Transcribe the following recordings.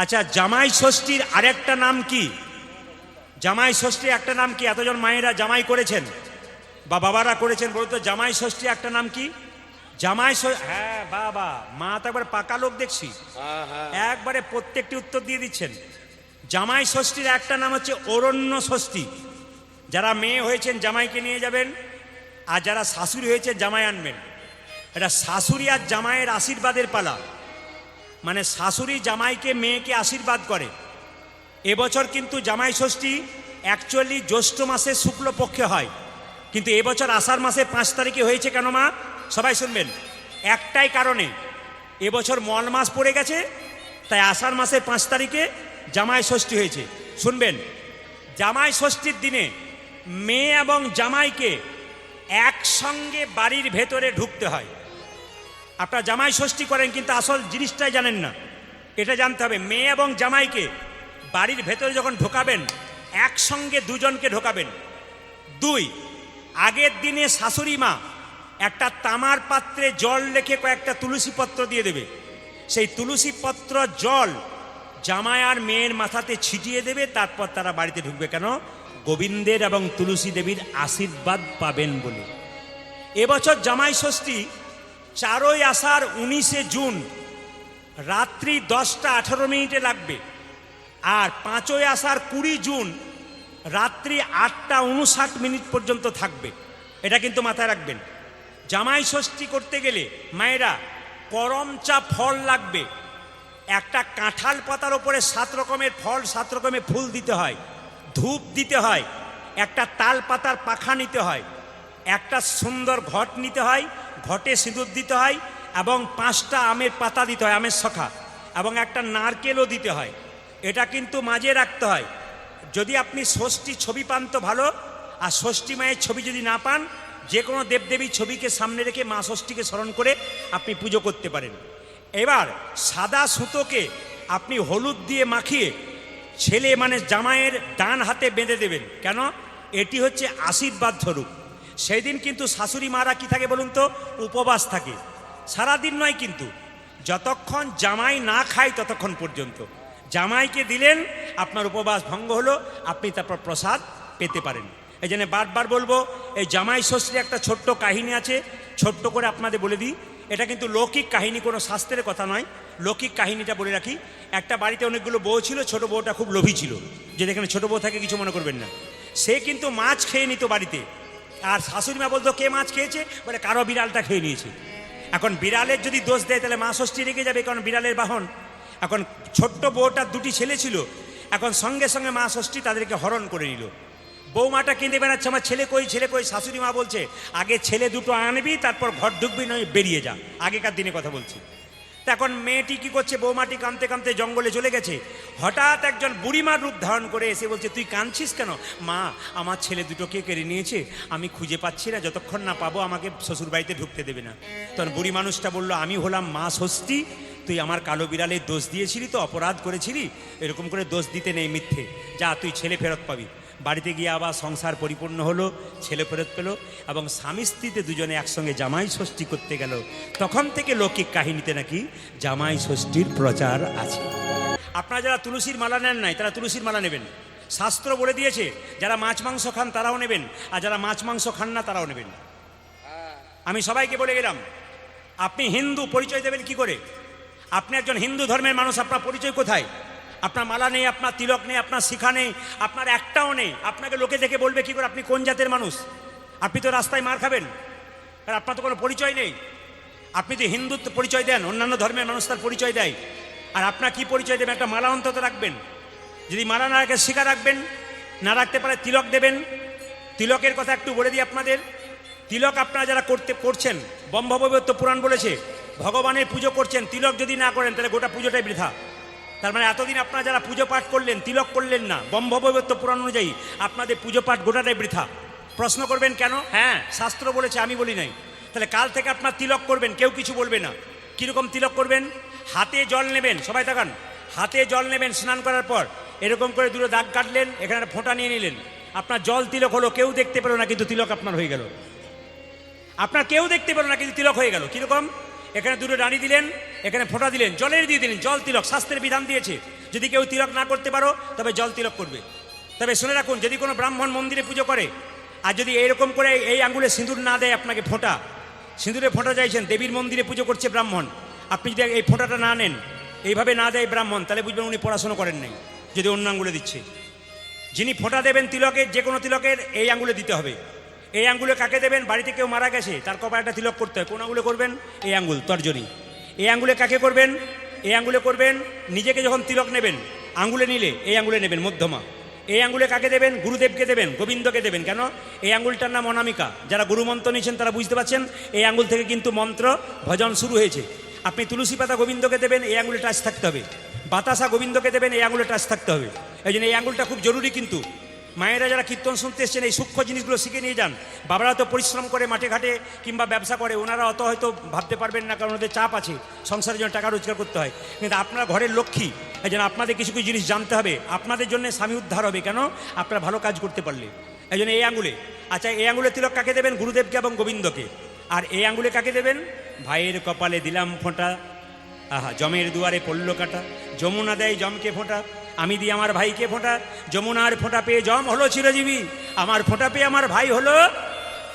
আচ্ছা, জামাই ষষ্ঠীর আরেকটা নাম কি? জামাই ষষ্ঠীর একটা নাম কি? এতজন মায়েরা জামাই করেছেন বা বাবারা করেছেন, বলতো জামাই ষষ্ঠী একটা নাম কি? জামাই হ্যাঁ বাবা, মা তো একবার পাকা লোক দেখছি, একবারে প্রত্যেকটি উত্তর দিয়ে দিচ্ছেন। জামাই ষষ্ঠীর একটা নাম হচ্ছে অরণ্য ষষ্ঠী। যারা মেয়ে হয়েছেন জামাইকে নিয়ে যাবেন, আর যারা শাশুড়ি হয়েছে জামাই আনবেন। এটা শাশুড়ি আর জামাইয়ের আশীর্বাদের পালা, মানে শাশুড়ি জামাইকে মেয়েকে আশীর্বাদ করে। এবছর কিন্তু জামাই ষষ্ঠী অ্যাকচুয়ালি জ্যৈষ্ঠ মাসে শুক্লপক্ষে হয়, কিন্তু এবছর আষাঢ় মাসে 5 তারিখে হয়েছে। কেন মা? সবাই শুনবেন, একটাই কারণে, এবছর মল মাস পড়ে গেছে, তাই আষাঢ় মাসের 5 তারিখে জামাই ষষ্ঠী হয়েছে। শুনবেন, জামাই ষষ্ঠীর দিনে মেয়ে এবং জামাইকে একসঙ্গে বাড়ির ভেতরে ঢুকতে হয়। আপনারা জামাই ষষ্ঠী করেন কিন্তু আসল জিনিসটাই জানেন না, এটা জানতে হবে। মেয়ে এবং জামাইকে বাড়ির ভেতরে যখন ঢোকাবেন, একসঙ্গে দুজনকে ঢোকাবেন। 2, আগের দিনে শাশুড়ি মা একটা তামার পাত্রে জল রেখে কয়েকটা তুলসী পত্র দিয়ে দেবে। সেই তুলসী পত্র জল জামাই আর মেয়ের মাথাতে ছিটিয়ে দেবে, তারপর তারা বাড়িতে ঢুকবে। কেন? গোবিন্দের এবং তুলসী দেবীর আশীর্বাদ পাবেন বলে। এবছর জামাই ষষ্ঠী 4ই আষাঢ় 19শে জুন রাত্রি 10টা 18 মিনিটে লাগবে, আর 5ই আষাঢ় 20 জুন রাত্রি 8টা 59 মিনিট পর্যন্ত থাকবে। এটা কিন্তু মাথায় রাখবেন। জামাই ষষ্ঠী করতে গেলে মায়েরা করমচা ফল লাগবে। একটা কাঁঠাল পাতার ওপরে 7 রকমের ফল, 7 রকমের ফুল দিতে হয়, ধূপ দিতে হয়, একটা তাল পাতার পাখা নিতে হয়, একটা সুন্দর ঘট নিতে হয়, ঘটে সিঁদুর দিতে হয়, এবং 5টা আমের পাতা দিতে হয়, আমের শাখা, এবং একটা নারকেলও দিতে হয়। এটা কিন্তু মাঝে রাখতে হয়। যদি আপনি ষষ্ঠী ছবি পান তো ভালো, আর ষষ্ঠী মায়ের ছবি যদি না পান, যে কোনো দেবদেবীর ছবিকে সামনে রেখে মা ষষ্ঠীকে স্মরণ করে আপনি পুজো করতে পারেন। এবার সাদা সুতোকে আপনি হলুদ দিয়ে মাখিয়ে ছেলে মানে জামাইয়ের ডান হাতে বেঁধে দেবেন। কেন? এটি হচ্ছে আশীর্বাদ স্বরূপ। সেই দিন কিন্তু শাশুড়ি মারা কি থাকে বলুন তো? উপবাস থাকে। সারাদিন নয় কিন্তু, যতক্ষণ জামাই না খায় ততক্ষণ পর্যন্ত। জামাইকে দিলেন, আপনার উপবাস ভঙ্গ হলো, আপনি তারপর প্রসাদ পেতে পারেন। এই জন্য বারবার বলবো, এই জামাই ষষ্ঠীর একটা ছোট্ট কাহিনী আছে, ছোট্ট করে আপনাদের বলে দিই। এটা কিন্তু লৌকিক কাহিনী, কোনো শাস্ত্রের কথা নয়, লৌকিক কাহিনীটা বলে রাখি। একটা বাড়িতে অনেকগুলো বউ ছিল, ছোট বউটা খুব লোভী ছিল, যে যেখানে ছোট বউ থাকে কিছু মনে করবেন না। সে কিন্তু মাছ খেয়ে নিত বাড়িতে, আর শাশুড়ি মা বলতো কে মাছ খেয়েছে? বলে কারো বিড়ালটা খেয়ে নিয়েছে। এখন বিড়ালের যদি দোষ দেয় তাহলে মা ষষ্ঠী রেগে যাবে, কারণ বিড়ালের বাহন। এখন ছোট্ট বউটার 2টি ছেলে ছিল, এখন সঙ্গে সঙ্গে মা ষষ্ঠী তাদেরকে হরণ করে নিল। বৌমাটা কেঁদে বেড়াচ্ছে, আমার ছেলে কই, ছেলে কই। শাশুড়ি মা বলছে আগে ছেলে দুটো আনবি, তারপর ঘর ঢুকবি, নয় বেরিয়ে যা। আগেকার দিনে কথা বলছি। তা এখন মেয়েটি কি করছে? বৌমাটি কাঁদতে কাঁদতে জঙ্গলে চলে গেছে। হঠাৎ একজন বুড়িমার রূপ ধারণ করে এসে বলছে, তুই কাঁদছিস কেন? মা, আমার ছেলে দুটোকে কেড়ে নিয়েছে, আমি খুঁজে পাচ্ছি না, যতক্ষণ না পাবো আমাকে শ্বশুর বাড়িতে ঢুকতে দেবে না। তখন বুড়ি মানুষটা বলল, আমি হলাম মা ষষ্ঠী, তুই আমার কালো বিড়ালের দোষ দিয়েছিলি তো, অপরাধ করেছিলি, এরকম করে দোষ দিতে নেই, মিথ্যে। যা, তুই ছেলে ফেরত পাবি। বাড়িতে গিয়ে আবার সংসার পরিপূর্ণ হলো, ছেলে ফেরত পেল, এবং স্বামী স্ত্রীতে দুজনে একসঙ্গে জামাই ষষ্ঠী করতে গেল। তখন থেকে লৌকিক কাহিনীতে নাকি জামাই ষষ্ঠীর প্রচার আছে। আপনারা যারা তুলসীর মালা নেন নাই, তারা তুলসীর মালা নেবেন। শাস্ত্র বলে দিয়েছে, যারা মাছ মাংস খান তারাও নেবেন, আর যারা মাছ মাংস খান না তারাও নেবেন। আমি সবাইকে বলে গেলাম, আপনি হিন্দু, পরিচয় দেবেন কি করে? আপনি একজন হিন্দু ধর্মের মানুষ, আপনার পরিচয় কোথায়? আপনার মালা নেই, আপনার তিলক নেই, আপনার শিখা নেই, আপনার একটাও নেই। আপনাকে লোকে দেখে বলবে কি করে আপনি কোন জাতের মানুষ? আপনি তো রাস্তায় মার খাবেন, আর আপনার তো কোনো পরিচয় নেই। আপনি তো হিন্দুত্ব পরিচয় দেন, অন্যান্য ধর্মের মানুষ তার পরিচয় দেয়, আর আপনার কি পরিচয় দেবেন? একটা মালা অন্তত রাখবেন। যদি মালা না রাখে শিখা রাখবেন, না রাখতে পারে তিলক দেবেন। তিলকের কথা একটু বলে দিই আপনাদের। তিলক আপনারা যারা করছেন, ব্রহ্মবৈবর্ত পুরাণ বলেছে, ভগবানের পুজো করছেন, তিলক যদি না করেন তাহলে গোটা পুজোটাই বৃথা। তার মানে এতদিন আপনারা যারা পুজো পাঠ করলেন, তিলক করলেন না, ব্রহ্মবৈবর্ত পুরাণ অনুযায়ী আপনাদের পুজো পাঠ গোটাটাই বৃথা। প্রশ্ন করবেন কেন? হ্যাঁ, শাস্ত্র বলেছে, আমি বলি নাই। তাহলে কাল থেকে আপনার তিলক করবেন, কেউ কিছু বলবে না। কীরকম তিলক করবেন? হাতে জল নেবেন, সবাই তাকান, হাতে জল নেবেন। স্নান করার পর এরকম করে দুটো দাগ কাটলেন, এখানে একটা ফোঁটা নিয়ে নিলেন, আপনার জল তিলক হলো। কেউ দেখতে পেল না, কিন্তু তিলক আপনার হয়ে গেল। আপনার কেউ দেখতে পেল না, কিন্তু তিলক হয়ে গেল। কীরকম? এখানে দুটো রানী দিলেন, এখানে ফোঁটা দিলেন, জলের দিয়ে দিলেন, জল তিলক, শাস্ত্রের বিধান দিয়েছে। যদি কেউ তিলক না করতে পারো তবে জল তিলক করবে। তবে শুনে রাখুন, যদি কোনো ব্রাহ্মণ মন্দিরে পুজো করে আর যদি এইরকম করে এই আঙ্গুলে সিঁদুর না দেয় আপনাকে, ফোঁটা, সিঁদুরে ফোঁটা চাইছেন, দেবীর মন্দিরে পুজো করছে ব্রাহ্মণ, আপনি যদি এই ফোঁটাটা না নেন, এইভাবে না দেয় ব্রাহ্মণ, তাহলে বুঝবেন উনি পড়াশোনা করেন নাই, যদি অন্য আঙ্গুলে দিচ্ছে। যিনি ফোঁটা দেবেন তিলকের, যে কোনো তিলকের এই আঙ্গুলে দিতে হবে। এই আঙ্গুলে কাকে দেবেন? বাড়িতে কেউ মারা গেছে, তার কপালে একটা তিলক করতে হয়, কোন আঙ্গুলে করবেন? এই আঙ্গুল, তর্জনী। এই আঙ্গুলে কাকে করবেন? এই আঙ্গুলে করবেন নিজেকে যখন তিলক নেবেন, আঙ্গুলে নিলে এই আঙ্গুলে নেবেন, মধ্যমা। এই আঙ্গুলে কাকে দেবেন? গুরুদেবকে দেবেন, গোবিন্দকে দেবেন। কেন? এই আঙ্গুলটার নাম অনামিকা। যারা গুরু মন্ত্র নিয়েছেন তারা বুঝতে পারছেন, এই আঙ্গুল থেকে কিন্তু মন্ত্র ভজন শুরু হয়েছে। আপনি তুলসী পাতা গোবিন্দকে দেবেন, এই আঙ্গুলে টাচ থাকতে হবে। বাতাসা গোবিন্দকে দেবেন, এই আঙ্গুলে টাচ থাকতে হবে। এই জন্য এই আঙ্গুলটা খুব জরুরি। কিন্তু মায়েরা যারা কীর্তন শুনতে এসছেন, এই সূক্ষ্ম জিনিসগুলো শিখে নিয়ে যান। বাবারা তো পরিশ্রম করে মাঠে ঘাটে কিংবা ব্যবসা করে, ওনারা অত হয়তো ভাবতে পারবেন না, কারণ ওদের চাপ আছে, সংসারের জন্য টাকা রোজগার করতে হয়। কিন্তু আপনারা ঘরের লক্ষ্মী, এই জন্য আপনাদের কিছু কিছু জিনিস জানতে হবে। আপনাদের জন্য স্বামী উদ্ধার হবে, কেন? আপনারা ভালো কাজ করতে পারলে। এই জন্য এই আঙ্গুলে, আচ্ছা এই আঙ্গুলে তিলক কাকে দেবেন? গুরুদেবকে এবং গোবিন্দকে। আর এই আঙ্গুলে কাকে দেবেন? ভাইয়ের কপালে দিলাম ফোঁটা, আহা জমের দুয়ারে পড়ল কাটা, যমুনা দেয় জমকে ফোঁটা, আমি দিই আমার ভাইকে ফোঁটা, যমুনার ফোঁটা পেয়ে জম হলো চিরজীবী, আমার ফোঁটা পেয়ে আমার ভাই হলো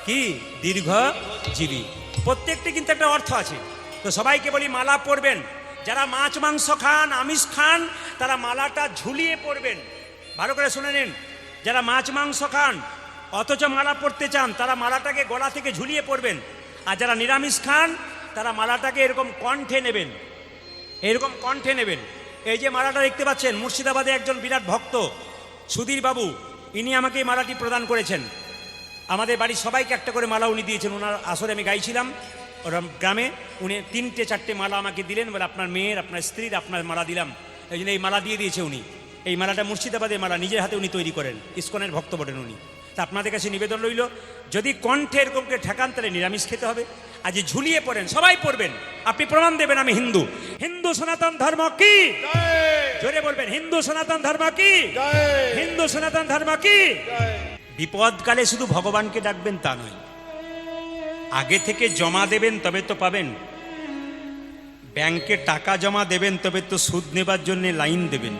কি? দীর্ঘজীবী। প্রত্যেকটি কিন্তু একটা অর্থ আছে। তো সবাইকে বলি মালা পরবেন। যারা মাছ মাংস খান, আমিষ খান, তারা মালাটা ঝুলিয়ে পরবেন। ভালো করে শুনে নিন। যারা মাছ মাংস খান অথচ মালা পরতে চান, তারা মালাটাকে গলা থেকে ঝুলিয়ে পরবেন। আর যারা নিরামিষ খান, তারা মালাটাকে এরকম কণ্ঠে নেবেন, এরকম কণ্ঠে নেবেন। এই যে মালাটা দেখতে পাচ্ছেন, মুর্শিদাবাদে একজন বিরাট ভক্ত সুধীর বাবু, ইনি আমাকে এই মালাটি প্রদান করেছেন। আমাদের বাড়ির সবাইকে একটা করে মালা উনি দিয়েছেন। ওনার আসরে আমি গাইছিলাম ওরা গ্রামে, উনি 3টে-4টে মালা আমাকে দিলেন, বলে আপনার মেয়ের, আপনার স্ত্রীর, আপনার মালা দিলাম। এই জন্য এই মালা দিয়ে দিয়েছে উনি। এই মালাটা মুর্শিদাবাদের মালা, নিজের হাতে উনি তৈরি করেন, ইস্কনের ভক্ত বটেন উনি। তা আপনাদের কাছে নিবেদন রইল, যদি কণ্ঠে এরকমকে ঠেকান তাহলে নিরামিষ খেতে হবে। আর যে ঝুলিয়ে পড়েন, সবাই পড়বেন, আপনি প্রমাণ দেবেন আমি হিন্দু। হিন্দু সনাতন ধর্ম কি? জোরে বলবেন, হিন্দু সনাতন ধর্ম কি? হিন্দু সনাতন ধর্ম কি? বিপদকালে শুধু ভগবানকে ডাকবেন তা নয়, আগে থেকে জমা দেবেন তবে তো পাবেন। ব্যাংকে টাকা জমা দেবেন তবে তো সুদ নেবার জন্য লাইন দেবেন।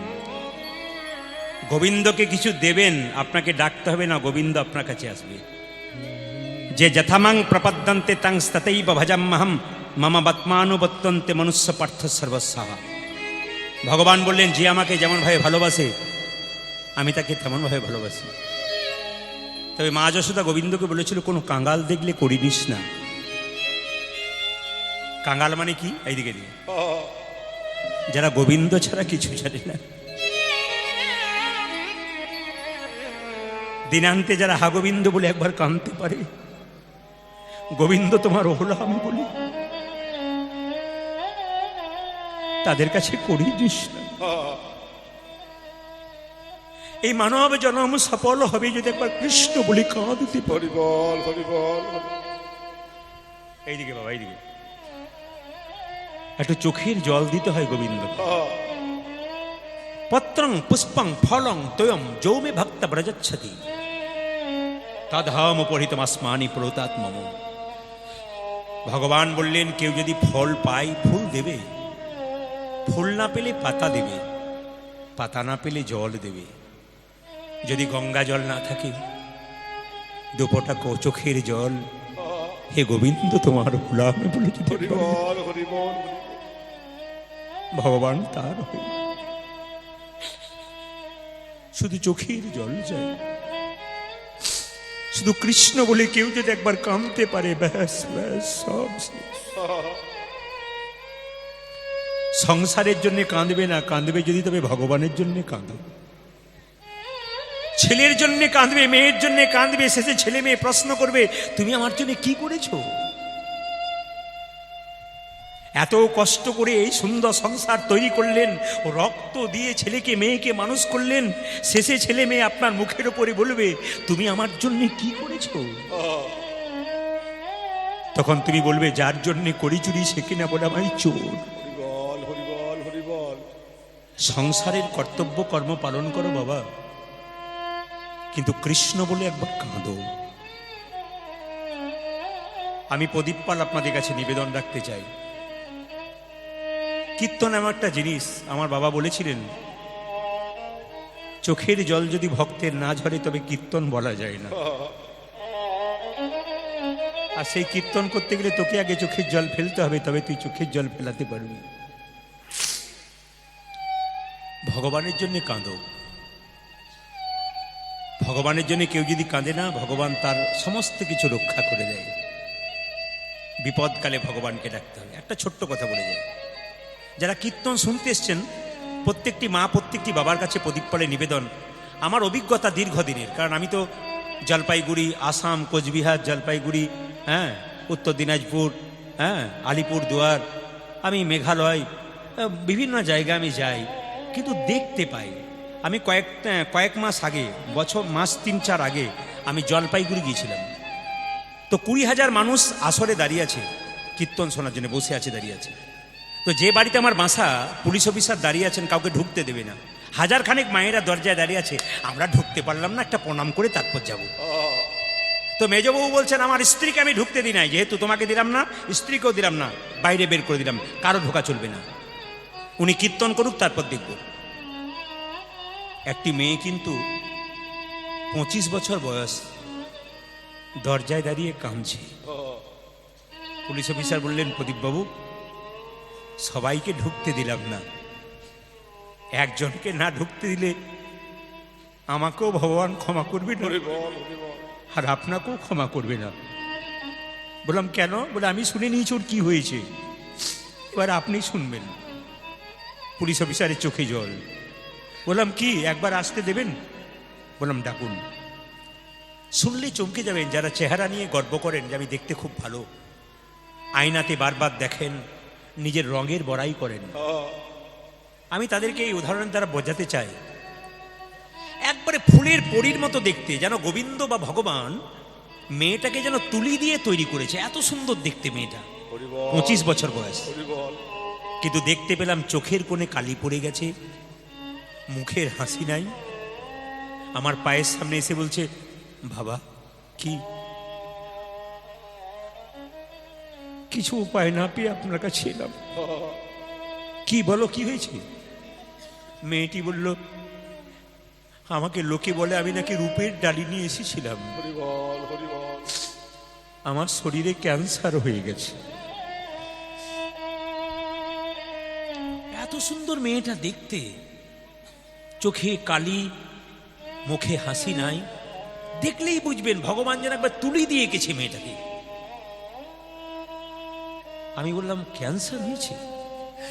গোবিন্দকে কিছু দেবেন, আপনাকে ডাকতে হবে না, গোবিন্দ আপনার কাছে আসবে। যে যথামাং প্রপদ্যন্তে তাং ততৈব ভজাম্যহম মম বত্মানুবর্তন্তে মনুষ্য পার্থ সর্বস্বাহ। ভগবান বললেন, যে আমাকে যেমনভাবে ভালোবাসে আমি তাকে তেমনভাবে ভালোবাসি। তবে মা যশোদা গোবিন্দকে বলেছিল, কোনো কাঙ্গাল দেখলে করিনিস না। কাঙ্গাল মানে কি? এইদিকে দিয়ে যারা গোবিন্দ ছাড়া কিছু জানে না, দিনান্তে যারা হা গোবিন্দ বলে একবার কাঁদতে পারে, গোবিন্দ তোমার ওহলা আমি বলি, তাদের কাছে করিনিস না। এই মানব জন্ম সফল হবে যদি একবার কৃষ্ণ বলে কাঁদতে পারি। এইদিকে বাবা, এইদিকে একটু চোখের জল দিতে হয় গোবিন্দ। পত্রং পুষ্পং ফলং তয়ম যৌমে ভক্ত ব্রজচ্ছতি তদহম পরিতম আসমানি প্রতাত্মম। ভগবান বললেন, কেউ যদি ফল পায় ফুল দেবে, ফুল না পেলে পাতা দেবে, পাতা না পেলে জল দেবে। যদি গঙ্গা জল না থাকে, দুপোটা চোখের জল, হে গোবিন্দ তোমার গোলামে বলে দিতে ভগবান তার হয়ে শুধু চোখের জল যায়। শুধু কৃষ্ণ বলে কেউ যদি একবার কাঁদতে পারে, ব্যাস ব্যাস সব শেষ। সংসারের জন্য কাঁদবে না, কাঁদবে যদি তবে ভগবানের জন্য কাঁদবে। ছেলের জন্য কাঁদবে, মেয়ের জন্য কাঁদবে, শেষে ছেলে মেয়ে প্রশ্ন করবে, তুমি আমার জন্য কি করেছো? এত কষ্ট করে এই সুন্দর সংসার তৈরি করলেন, রক্ত দিয়ে ছেলেকে মেয়েকে মানুষ করলেন, শেষে ছেলে মেয়ে আপনার মুখের উপরে বলবে, তুমি আমার জন্য কি করেছো? তখন তুমি বলবে, যার জন্য করি চুরি সে কিনা বলে আমায় চোর। সংসারের কর্তব্য কর্ম পালন করো বাবা, কিন্তু কৃষ্ণ বলে একবার কাঁদো। আমি প্রদীপ পাল আপনাদের কাছে নিবেদন রাখতে চাই, কীর্তন এমন একটা জিনিস, আমার বাবা বলেছিলেন, চোখের জল যদি ভক্তের না ঝরে তবে কীর্তন বলা যায় না। আর সেই কীর্তন করতে গেলে তোকে আগে চোখের জল ফেলতে হবে, তবে তুই চোখের জল ফেলাতে পারবি। ভগবানের জন্য কাঁদো। ভগবানের জন্য কেউ যদি কাঁদে না, ভগবান তার সমস্ত কিছু রক্ষা করে দেয়। বিপদকালে ভগবানকে ডাকতে হবে। একটা ছোট্ট কথা বলে যায়, যারা কীর্তন শুনতে এসছেন, প্রত্যেকটি মা প্রত্যেকটি বাবার কাছে প্রদীপ পড়ে নিবেদন। আমার অভিজ্ঞতা দীর্ঘদিনের, কারণ আমি তো জলপাইগুড়ি, আসাম, কোচবিহার, জলপাইগুড়ি, হ্যাঁ, উত্তর দিনাজপুর, হ্যাঁ, আলিপুর দুয়ার, আমি মেঘালয়, বিভিন্ন জায়গায় আমি যাই, কিন্তু দেখতে পাই। আমি কয়েক মাস আগে, মাস 3-4 আগে আমি জলপাইগুড়ি গিয়েছিলাম। তো 20,000 মানুষ আসরে দাঁড়িয়ে আছে, কীর্তন শোনার জন্য বসে আছে, দাঁড়িয়ে আছে। তো যে বাড়িতে আমার বাসা, পুলিশ অফিসার দাঁড়িয়ে আছেন, কাউকে ঢুকতে দেবে না। 1000 খানেক মায়েরা দরজায় দাঁড়িয়ে আছে, আমরা ঢুকতে পারলাম না, একটা প্রণাম করে তারপর যাব। তো মেজবাবু বলছেন, আমার স্ত্রীকে আমি ঢুকতে দিই নাই, যেহেতু তোমাকে দিলাম না, স্ত্রীকেও দিলাম না, বাইরে বের করে দিলাম, কারো ঢোকা চলবে না, উনি কীর্তন করুক, তারপর দেখব। একটি মেয়ে কিন্তু 25 বছর বয়স, দরজায় দাঁড়িয়ে কাঁদছে। পুলিশ অফিসার বললেন, প্রদীপবাবু, সবাইকে ঢুকতে দিলাম না, একজনকে না ঢুকতে দিলে আমাকেও ভগবান ক্ষমা করবে না, আর আপনাকেও ক্ষমা করবে না। বললাম, কেন? বলে, আমি শুনে নিয়েছি ওর কি হয়েছে, এবার আপনি শুনবেন। পুলিশ অফিসারের চোখে জল। বললাম, কি, একবার আসতে দেবেন? বললাম, ডাকুন। শুনলে চমকে যাবেন, যারা চেহারা নিয়ে গর্ব করেন যে আমি দেখতে খুব ভালো, আয়নাতে বারবার দেখেন, নিজের রঙের বড়াই করেন, আমি তাদেরকে এই উদাহরণ দ্বারা বোঝাতে চাই। একবারে ফুলের পরীর মতো দেখতে, যেন গোবিন্দ বা ভগবান মেয়েটাকে যেন তুলি দিয়ে তৈরি করেছে, এত সুন্দর দেখতে মেয়েটা, 25 বছর বয়স। কিন্তু দেখতে পেলাম চোখের কোণে কালি পড়ে গেছে, মুখের হাসি নাই। আমার পায়ের সামনে এসে বলছে, বাবা, কি? কিছু উপায় না পেয়ে আপনার কাছে এলাম। কি বলো, কি হয়েছে? মেয়েটি বলল, আমাকে লোকে বলে আমি নাকি রূপের ডালি নিয়ে এসেছিলাম, আমার শরীরে ক্যান্সার হয়ে গেছে। এত সুন্দর মেয়েটা দেখতে, চোখে কালি, মুখে হাসি নাই, দেখলেই বুঝবেন ভগবান যেন একবার তুলি দিয়ে গেছে মেয়েটাকে। আমি বললাম, ক্যান্সার হয়েছে?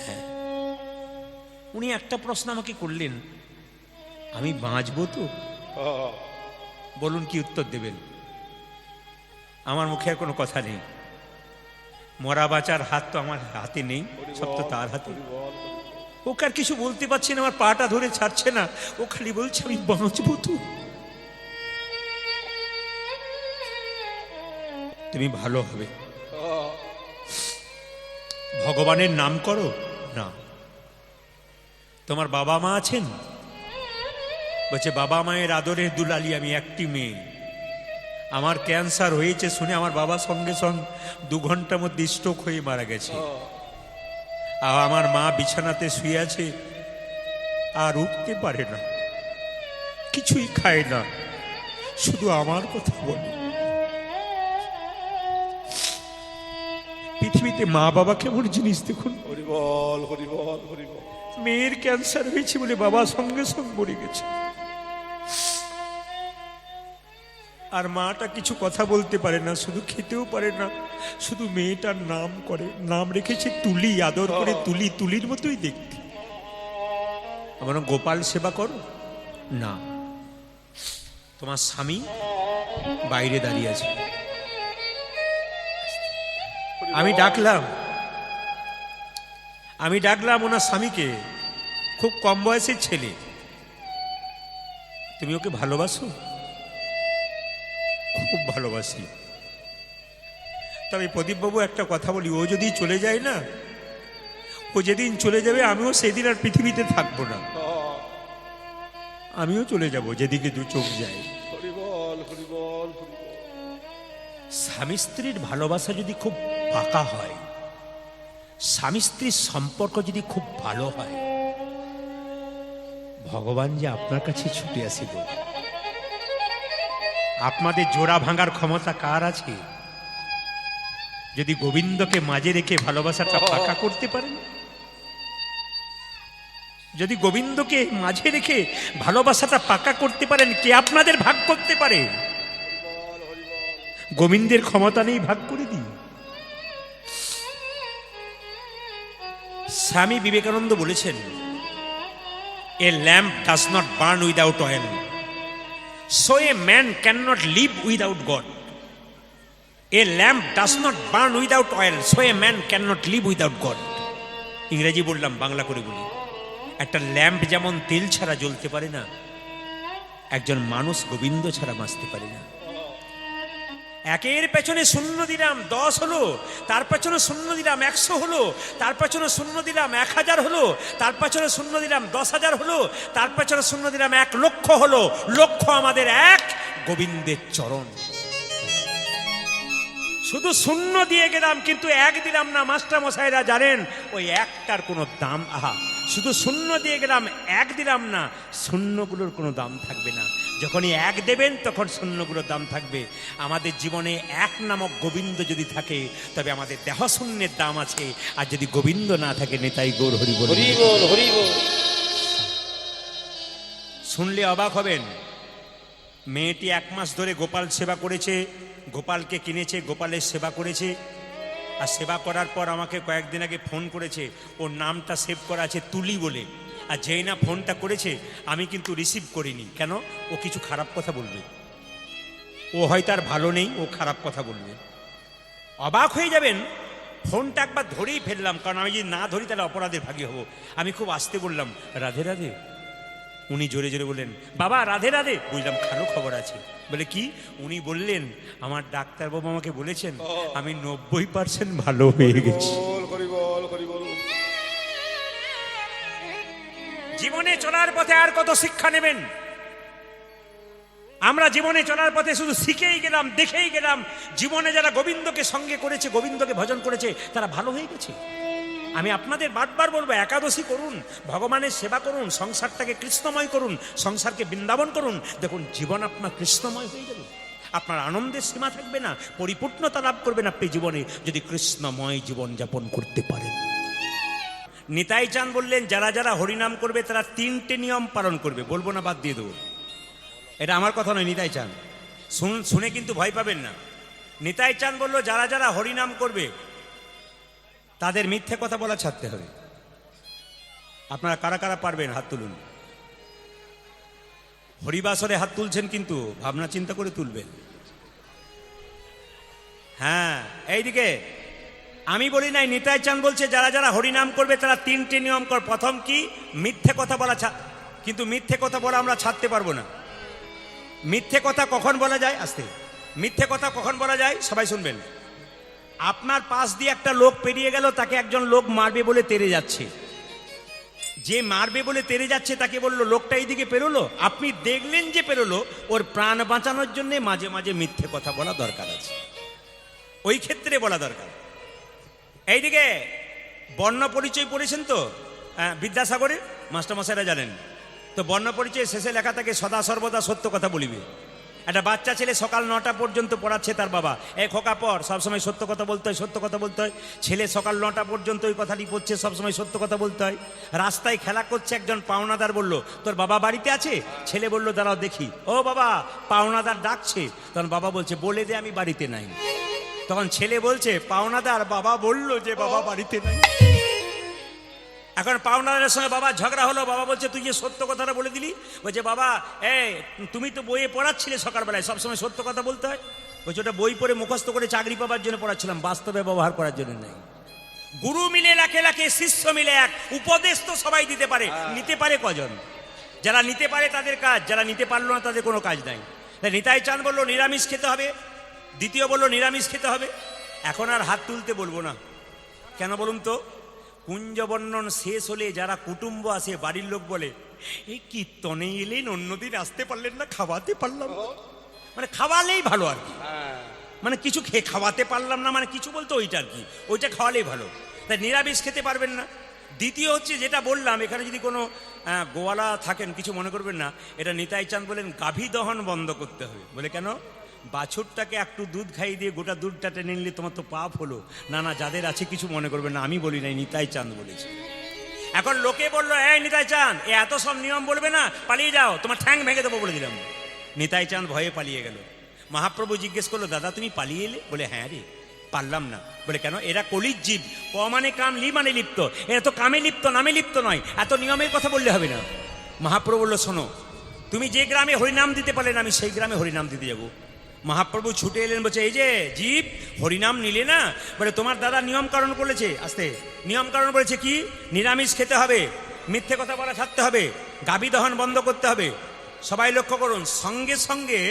হ্যাঁ। উনি একটা প্রশ্ন আমাকে করলেন, আমি বাঁচবো তো? বলুন কি উত্তর দেবেন? আমার মুখে আর কোনো কথা নেই, মরা বাঁচার হাত তো আমার হাতে নেই, সব তো তার হাতে। ওকে আর কিছু বলতে পারছি না, আমার পাটা ধরে ছাড়ছে না, ও খালি বলছে, আমি বাঁচবো তো? তুমি ভালো হবে, ভগবানের নাম করো না। তোমার বাবা মা আছেন? বলছে, বাবা মায়ের আদরের দুলালি আমি, একটি মেয়ে। আমার ক্যান্সার হয়েছে শুনে আমার বাবা সঙ্গে সঙ্গে 2 ঘন্টার মধ্যে স্ট্রোক হয়ে মারা গেছে। আর আমার মা বিছানাতে শুয়ে আছে, আর উঠতে পারে না, কিছুই খায় না, শুধু আমার কথা বলে। পৃথিবীতে মা বাবা কেমন জিনিস দেখুন। হরিবল হরিবল হরিবল। মেয়ের ক্যান্সার হয়েছে বলে বাবা সঙ্গে সঙ্গে মরে গেছে, আর মাটা কিছু কথা বলতে পারে না, শুধু খেতেও পারে না, শুধু মেয়েটার নাম করে, নাম রেখেছে তুলি, আদর করে তুলি, তুলির মতোই দেখতে। আমার গোপাল সেবা করো না, তোমার স্বামী বাইরে দাঁড়িয়ে আছে, আমি ডাকলাম ওনার স্বামীকে, খুব কম বয়সের ছেলে, তুমি ওকে ভালোবাসো? খুব ভালোবাসি। তবে প্রদীপবাবু একটা কথা বলি, ও যদি চলে যায় না, ও যেদিন চলে যাবে আমিও সেদিন আর পৃথিবীতে থাকবো না, আমিও চলে যাব যেদিকে 2 চোখ যায়। স্বামী স্ত্রীর ভালোবাসা যদি খুব পাকা হয়, স্বামী স্ত্রীর সম্পর্ক যদি খুব ভালো হয়, ভগবান যে আপনার কাছে ছুটে আসিব। আপনাদের জোড়া ভাঙার ক্ষমতা কার আছে? যদি গোবিন্দকে মাঝে রেখে ভালোবাসাটা পাকা করতে পারেন, যদি গোবিন্দকে মাঝে রেখে ভালোবাসাটা পাকা করতে পারেন, কে আপনাদের ভাগ করতে পারে? গোবিন্দের ক্ষমতা নেই ভাগ করে দিই। স্বামী বিবেকানন্দ বলেছেন, a lamp does not burn without oil, so a man can not live without God. A lamp does not burn without oil, so a man can not live without God. ইংরেজি বললাম, বাংলা করে বলি। একটা ল্যাম্প যেমন তেল ছাড়া জ্বলতে পারে না, একজন মানুষ গোবিন্দ ছাড়া বাঁচতে পারে না। একের পেছনে শূন্য দিলাম 10 হলো, তার পেছনে শূন্য দিলাম 100 হলো, তার পেছনে শূন্য দিলাম 1000 হলো, তার পেছনে শূন্য দিলাম 10,000 হলো, তার পেছনে শূন্য দিলাম 1,00,000 হলো। লক্ষ্য আমাদের এক, গোবিন্দের চরণ। শুধু শূন্য দিয়ে গেলাম কিন্তু এক দিলাম না। মাস্টার মশাইরা জানেন ওই একটার কোনো দাম, আহা, শুধু শূন্য দিয়ে গেলাম এক দিলাম না, শূন্যগুলোর কোনো দাম থাকবে না। যখনই এক দেবেন তখন শূন্যগুলোর দাম থাকবে। আমাদের জীবনে এক নামক গোবিন্দ যদি থাকে তবে আমাদের দেহ শূন্যের দাম আছে। আর যদি গোবিন্দ না থাকে, নেতাই গৌর হরি বল, হরি বল, হরি বল। শুনলে অবাক হবেন। মেয়েটি 1 মাস ধরে গোপাল সেবা করেছে, গোপালকে কিনেছে, গোপালের সেবা করেছে। আর সেবা করার পর আমাকে কয়েকদিন আগে ফোন করেছে। ওর নামটা সেভ করা আছে তুলি বলে। আর যেই না ফোনটা করেছে আমি কিন্তু রিসিভ করিনি। কেন? ও কিছু খারাপ কথা বলবে। ও হয়তো আর ভালো নেই, ও খারাপ কথা বলবে। অবাক হয়ে যাবেন। ফোনটা একবার ধরেই ফেললাম, কারণ আমি যদি না ধরি তাহলে অপরাধের ভাগী হব। আমি খুব আস্তে বললাম, রাধে রাধে। উনি জোরে জোরে বললেন, বাবা রাধে রাধে। বুঝলাম ভালো খবর আছে। বলে কি? উনি বললেন, আমার ডাক্তারবাবু আমাকে বলেছেন আমি 90% ভালো হয়ে গেছি। হরি বল, হরি বল। জীবনে চলার পথে আর কত শিক্ষা নেবেন? আমরা জীবনে চলার পথে শুধু শিখেই গেলাম, দেখেই গেলাম। জীবনে যারা গোবিন্দকে সঙ্গে করেছে, গোবিন্দকে ভজন করেছে, তারা ভালো হয়ে গেছে। আমি আপনাদের বারবার বলবো, একাদশী করুন, ভগবানের সেবা করুন, সংসারটাকে কৃষ্ণময় করুন, সংসারকে বৃন্দাবন করুন। দেখুন জীবন আপনার কৃষ্ণময় হয়ে যাবে। আপনার আনন্দের সীমা থাকবে না, পরিপূর্ণতা লাভ করবেন আপনি জীবনে, যদি কৃষ্ণময় জীবন যাপন করতে পারেন। নিতাই চাঁদ বললেন, যারা যারা হরিনাম করবে তারা 3টে নিয়ম পালন করবে। বলবো না, বাদ দিয়ে দেবো। এটা আমার কথা নয়, নিতাই চাঁদ। শুনে কিন্তু ভয় পাবেন না। নিতাই চাঁদ বলল, যারা যারা হরিনাম করবে তাদের মিথ্যে কথা বলা ছাড়তে হবে। আপনারা কারা কারা পারবেন হাত তুলুন। হরিবাসরে হাত তুলছেন কিন্তু ভাবনা চিন্তা করে তুলবেন। হ্যাঁ, এইদিকে আমি বলি নাই, নিতাই চাঁদ বলছে যারা যারা হরিনাম করবে তারা 3টে নিয়ম কর। প্রথম কি? মিথ্যে কথা বলা কিন্তু মিথ্যে কথা বলা আমরা ছাড়তে পারবো না। মিথ্যে কথা কখন বলা যায়? আস্তে। মিথ্যে কথা কখন বলা যায়? সবাই শুনবেন। আপনার পাশ দিয়ে একটা লোক পেরিয়ে গেল, তাকে একজন লোক মারবে বলে তেড়ে যাচ্ছে। যে মারবে বলে তেড়ে যাচ্ছে তাকে বললো, লোকটা এইদিকে পেরোলো, আপনি দেখলেন যে পেরোলো, ওর প্রাণ বাঁচানোর জন্য মাঝে মাঝে মিথ্যে কথা বলা দরকার আছে। ওই ক্ষেত্রে বলা দরকার। এইদিকে বর্ণ পরিচয় পড়েছেন তো বিদ্যাসাগরের, মাস্টারমশাইরা জানেন তো। বর্ণ পরিচয় শেষে লেখা থাকে, সদা সর্বদা সত্য কথা বলিবে। একটা বাচ্চা ছেলে সকাল 9টা পর্যন্ত পড়াচ্ছে তার বাবা, এক খোকা পর, সবসময় সত্য কথা বলতে হয়, সত্য কথা বলতে হয়। ছেলে সকাল 9টা পর্যন্ত ওই কথাটি পড়ছে, সবসময় সত্য কথা বলতে হয়। রাস্তায় খেলা করছে, একজন পাওনাদার বলল, তোর বাবা বাড়িতে আছে? ছেলে বলল, দাঁড়াও দেখি। ও বাবা, পাওনাদার ডাকছে। তখন বাবা বলছে, বলে দে আমি বাড়িতে নাই। তখন ছেলে বলছে, পাওনাদার বাবা বলল যে বাবা বাড়িতে নাই। এখন পাওনাদারের সঙ্গে বাবা ঝগড়া হলো। বাবা বলছে, তুই যে সত্য কথাটা বলে দিলি। বলছে, বাবা তুমি তো বইয়ে পড়াচ্ছিলে সকালবেলায়, সবসময় সত্য কথা বলতে হয়। বলছে, ওটা বই পড়ে মুখস্থ করে চাকরি পাবার জন্য পড়াচ্ছিলাম, বাস্তবে ব্যবহার করার জন্য নাই। গুরু মিলে লাখে লাখে, শিষ্য মিলে এক। উপদেশ তো সবাই দিতে পারে, নিতে পারে কজন? যারা নিতে পারে তাদের কাজ, যারা নিতে পারলো না তাদের কোনো কাজ নাই। নিতাই চাঁদ বললো নিরামিষ খেতে হবে, দ্বিতীয় বললো নিরামিষ খেতে হবে। এখন আর হাত তুলতে বলবো না। কেন বলুন তো? কুঞ্জবর্ণন শেষ হলে যারা কুটুম্ব আসে, বাড়ির লোক বলে, এই কীর্তনে এলেন, অন্যদিন আসতে পারলেন না, খাওয়াতে পারলাম না। মানে খাওয়ালেই ভালো আর কি, মানে কিছু খেয়ে খাওয়াতে পারলাম না, মানে কিছু বলতো ওইটা আর কি, ওইটা খাওয়ালেই ভালো। তাই নিরামিষ খেতে পারবেন না। দ্বিতীয় হচ্ছে যেটা বললাম, এখানে যদি কোনো গোয়ালা থাকেন কিছু মনে করবেন না, এটা নিতাই চাঁদ বলেন গাভী দহন বন্ধ করতে হবে। বলে কেন? বাছুরটাকে একটু দুধ খাইয়ে দিয়ে গোটা দুধটা টেনে নিলে তোমার তো পাপ হলো। না না, যাদের আছে কিছু মনে করবেন না, আমি বলি নাই, নিতাই চাঁদ বলেছে। এখন লোকে বললো এই নিতাই চাঁদ এত সব নিয়ম বলবে না, পালিয়ে যাও, তোমার ঠ্যাং ভেঙে দেবো বলে দিলাম। নিতাই চাঁদ ভয়ে পালিয়ে গেল। মহাপ্রভু জিজ্ঞেস করলো, দাদা তুমি পালিয়ে এলে? বলে হ্যাঁ রে, পারলাম না। বলে কেন? এরা কলির জীব, ক মানে কাম, লি মানে লিপ্ত, এরা তো কামে লিপ্ত, নামে লিপ্ত নয়, এত নিয়মের কথা বললে হবে না। মহাপ্রভু বললো, শোনো, তুমি যে গ্রামে হরিনাম দিতে পারলে না, আমি সেই গ্রামে হরিনাম দিতে যাবো। মহাপ্রভু ছুটে এলেন, বলছে এই যে জীব হরিনাম নিলে না, বলে তোমার দাদা নিয়ম কারণ বলেছে, আস্তে নিয়ম কারণ বলেছে কি, নিরামিষ খেতে হবে, মিথ্যে কথা বলা ছাড়তে হবে, গাভী দহন বন্ধ করতে হবে। সবাই লক্ষ্য করুন, সঙ্গে সঙ্গে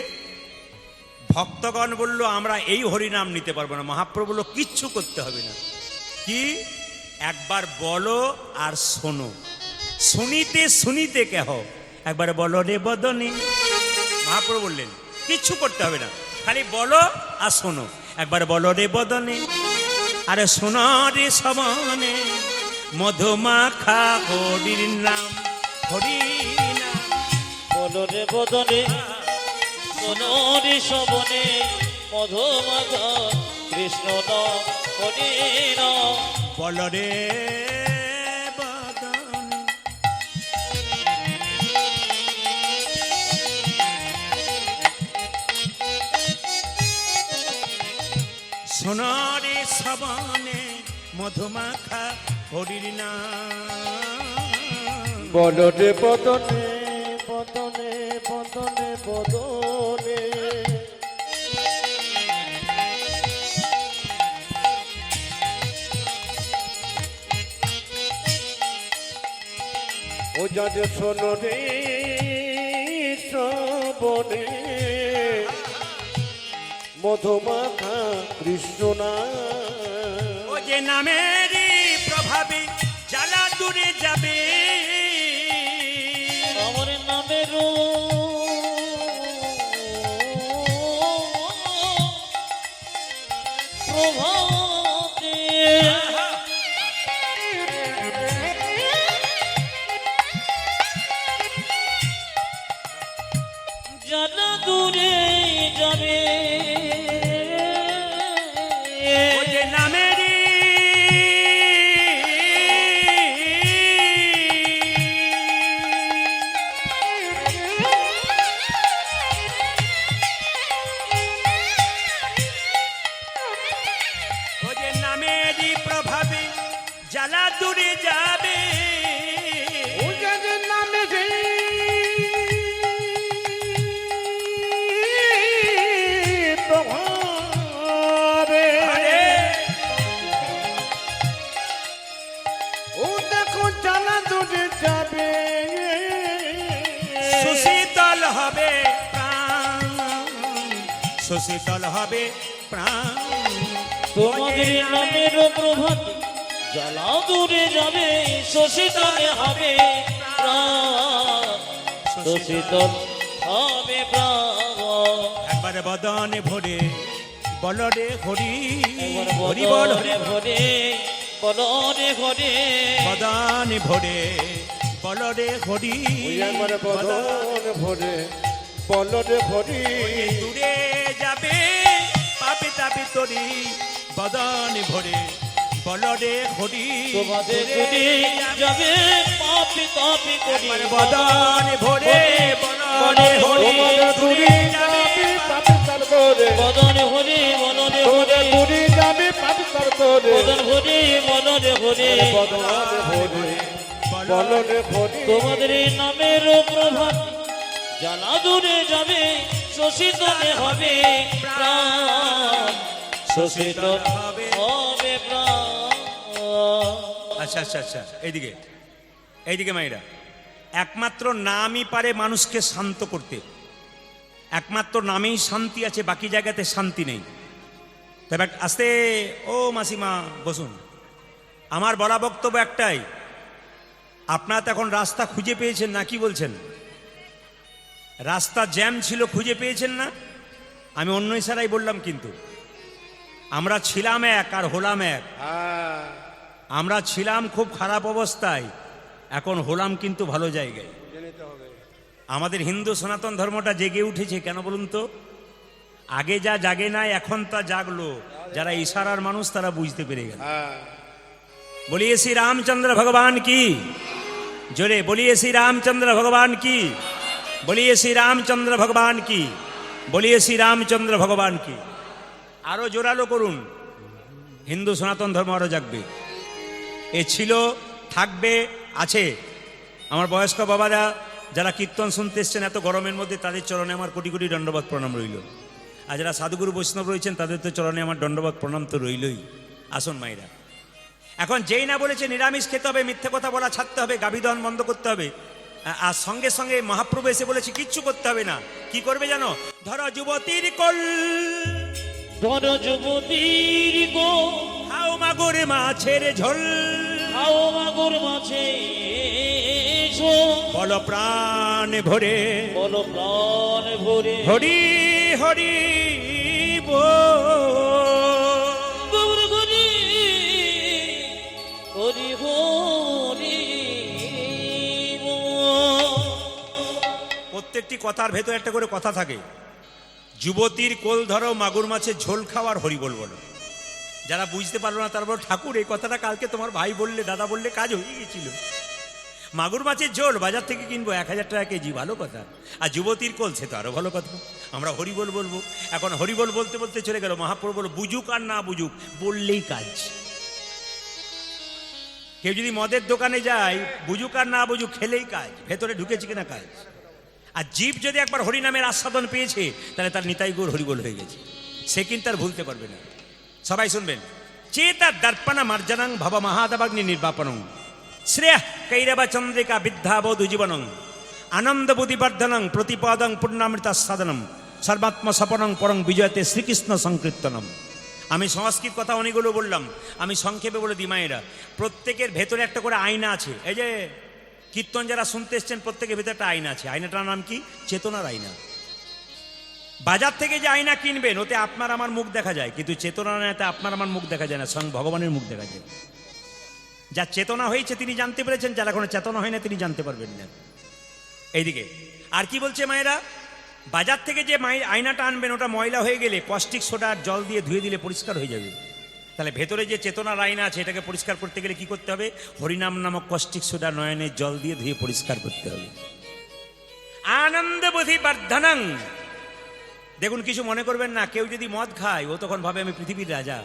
ভক্তগণ বলল আমরা এই হরিনাম নিতে পারবো না। মহাপ্রভু বলল কিচ্ছু করতে হবে না। কি? একবার বলো আর শোনো, শুনিতে শুনিতে কেহ, একবার বলো রে বদনে। মহাপ্রভু বললেন কিচ্ছু করতে হবে না, খালি বলো আর শোনো। একবার বলো রে বদনে, আরে শোনো রে শ্রবণে, মধুমাখা হরির নাম, হরি নাম। বলো রে বদনে, শোনো রে শ্রবণে, মধুমাখা কৃষ্ণ নাম, হরি নাম। বলো রে বদনে, শোনো রে শ্রবণে, মধুমাখা হরির নাম। বলো রে বদনে, বদনে, বদনে, বদনে। ও যাজ শোনো রে শ্রবণে, মধুমাখা কৃষ্ণ নাম। ও যে নামেরই প্রভাবে জ্বালা দূরে যাবে, আমার নামের প্রভাতে জানা দূরে যাবে। ও যে নামেরই ও যে নামেরই প্রভাবে জ্বালা দূরে যাবে। ও যাদের নামে যে প্রভাবে, ও দেখো জানা দূরে যাবে। সুশীতল হবে প্রাণ, সুশীতল হবে প্রাণ। তোমাদের নামের প্রভাত জ্বালা দূরে যাবে, শোষিতলে হবে প্রাণ, শোষিতল হবে প্রাণ। একবার বদনে ভরে বলো রে হরি, একবার হরি বল বদনে ভরে, বলো রে হরে। বদনে ভরে বলো রে হরি, একবার বদনে ভরে, বলো রে হরি। দূরে যাবে পাপে তাপে তরি, বদনে ভরে বলো রে হরি। তোমাদের দূরে যাবে পাপি তাপি করি, একবার বদনে ভরে বলো রে হরি, তোমাদের দূরে যাবে পাপি তার করে, বদনে হরি, বদনে হরি, দূরে যাবে পাপি তার করে, বদন হরি, বদনে হরি, বদনে হরি, বদনে হরি। তোমাদের নামের প্রভাত জ্বালা দূরে যাবে, শোষিতলে হবে প্রাণ, শোষিত হবে প্রাণ। আচ্ছা আচ্ছা আচ্ছা, এইদিকে এইদিকে মাইরা, একমাত্র নামই পারে মানুষকে শান্ত করতে, একমাত্র নামেই শান্তি আছে, বাকি জায়গাতে শান্তি নেই। তবে আস্তে, ও মাসিমা বসুন, আমার বলা বক্তব্য একটাই, আপনারা তো এখন রাস্তা খুঁজে পেয়েছেন না, কি বলছেন? রাস্তা জ্যাম ছিল, খুঁজে পেয়েছেন না? আমি অন্য ইশারাই বললাম, কিন্তু আমরা ছিলাম এক আর হলাম এক। আমরা ছিলাম খুব খারাপ অবস্থায়, এখন হলাম কিন্তু ভালো জায়গায়। আমাদের হিন্দু সনাতন ধর্মটা জেগে উঠেছে কেন বলুন তো? আগে যা জাগে নাই এখন তা জাগলো, যারা ইশারার মানুষ তারা বুঝতে পেরে গেল। বলিয়ে শ্রী রামচন্দ্র ভগবান কি, জোরে বলিয়ে শ্রী রামচন্দ্র ভগবান কি, বলিয়ে শ্রী রামচন্দ্র ভগবান কি, বলিয়ে শ্রী রামচন্দ্র ভগবান কি। আরো জোরালো করুন, হিন্দু সনাতন ধর্ম আরো জাগবে। এ ছিল, থাকবে, আছে। আমার বয়স্ক বাবারা যারা কীর্তন শুনতে এসছেন এত গরমের মধ্যে, তাদের চরণে আমার কোটি কোটি দণ্ডবত প্রণাম রইল। আর যারা সাধুগুরু বৈষ্ণব রয়েছেন তাদের তো চরণে আমার দণ্ডবত প্রণাম তো রইলই। আসুন মায়েরা, এখন যেই না বলেছে নিরামিষ খেতে হবে, মিথ্যে কথা বলা ছাড়তে হবে, গাভীদহন বন্ধ করতে হবে, আর সঙ্গে সঙ্গে মহাপ্রভু এসে বলেছে কিচ্ছু করতে হবে না। কি করবে জানো? ধরো যুবতীর কোল, ধরো যুবতীর গো, খাও মাগুর মাছের ঝোল, খাও মাগুর মাছের ঝোল, বলো প্রাণ ভরে, বলো প্রাণ ভরে হরি হরি বল। গৌর হরি হরি হরি বল। প্রত্যেকটি কথার ভেতর একটা করে কথা থাকে। যুবতীর কোল ধরো, মাগুর মাছের ঝোল খাওয়ার হরি বল বলো। যারা বুঝতে পারলো না তারপর ঠাকুর এই কথাটা কালকে তোমার ভাই বললে, দাদা বললে, কাজ হয়ে গেছিল। মাগুর মাছের ঝোল বাজার থেকে কিনবো 1000 টাকা কেজি, ভালো কথা। আর যুবতীর কোল, সে তো আরো ভালো কথা। আমরা হরিবোল বলবো। এখন হরিবোল বলতে বলতে চলে গেল। মহাপ্রভু বলল বুঝুক আর না বুঝুক, বললেই কাজ। কেউ যদি মদের দোকানে যায়, বুঝুক আর না বুঝুক, খেলেই কাজ, ভেতরে ঢুকেছে কিনা কাজ। আর জীব যদি একবার হরিনামের আস্বাদন পেয়েছে, তাহলে তার নিতাই গৌর হরিবোল হয়ে গেছে, সে কিন্তু আর ভুলতে পারবে না। সবাই শুনবেন। চেতা দর্পণা মার্জনং ভব মহাদবাগ্নি নির্বাপনং শ্রেয় কৈরব চন্দ্রিকা বিদ্যাবোধ জীবনং আনন্দ বুদ্ধিবর্ধনং প্রতিপাদং পূর্ণামৃত সাধনম সর্বাত্ম সপনং পরং বিজয়তে শ্রীকৃষ্ণ সংকীর্তনম। আমি সংস্কৃত কথা অনেকগুলো বললাম, আমি সংক্ষেপে বলে দিই মায়েরা, প্রত্যেকের ভেতরে একটা করে আয়না আছে। এই যে কীর্তন যারা শুনতে এসছেন, প্রত্যেকের ভেতরে একটা আয়না আছে। আয়নাটার নাম কি? চেতনার আয়না। বাজার থেকে যে আয়না কিনবেন, ওতে আপনার আমার মুখ দেখা যায়, কিন্তু চেতনার আয়নাতে আপনার আমার মুখ দেখা যায় না, স্বয়ং ভগবানের মুখ দেখা যায়। যা চেতনা হয়েছে তিনি জানতে পেরেছেন, যারা কোনো চেতনা হয় না তিনি জানতে পারবেন না। এইদিকে আর কি বলছে মায়েরা, বাজার থেকে যে আয়নাটা আনবেন, ওটা ময়লা হয়ে গেলে কস্টিক সোডার জল দিয়ে ধুয়ে দিলে পরিষ্কার হয়ে যাবে। তাহলে ভেতরে যে চেতনার আয়না আছে, এটাকে পরিষ্কার করতে গেলে কি করতে হবে? হরিনাম নামক কস্টিক সোডা নয়নের জল দিয়ে ধুয়ে পরিষ্কার করতে হবে। আনন্দ বুদ্ধি বর্ধনং। দেখুন, কিছু মনে করবেন না, কেউ যদি মদ খায়, ও তখন ভাবে আমি পৃথিবীর রাজা।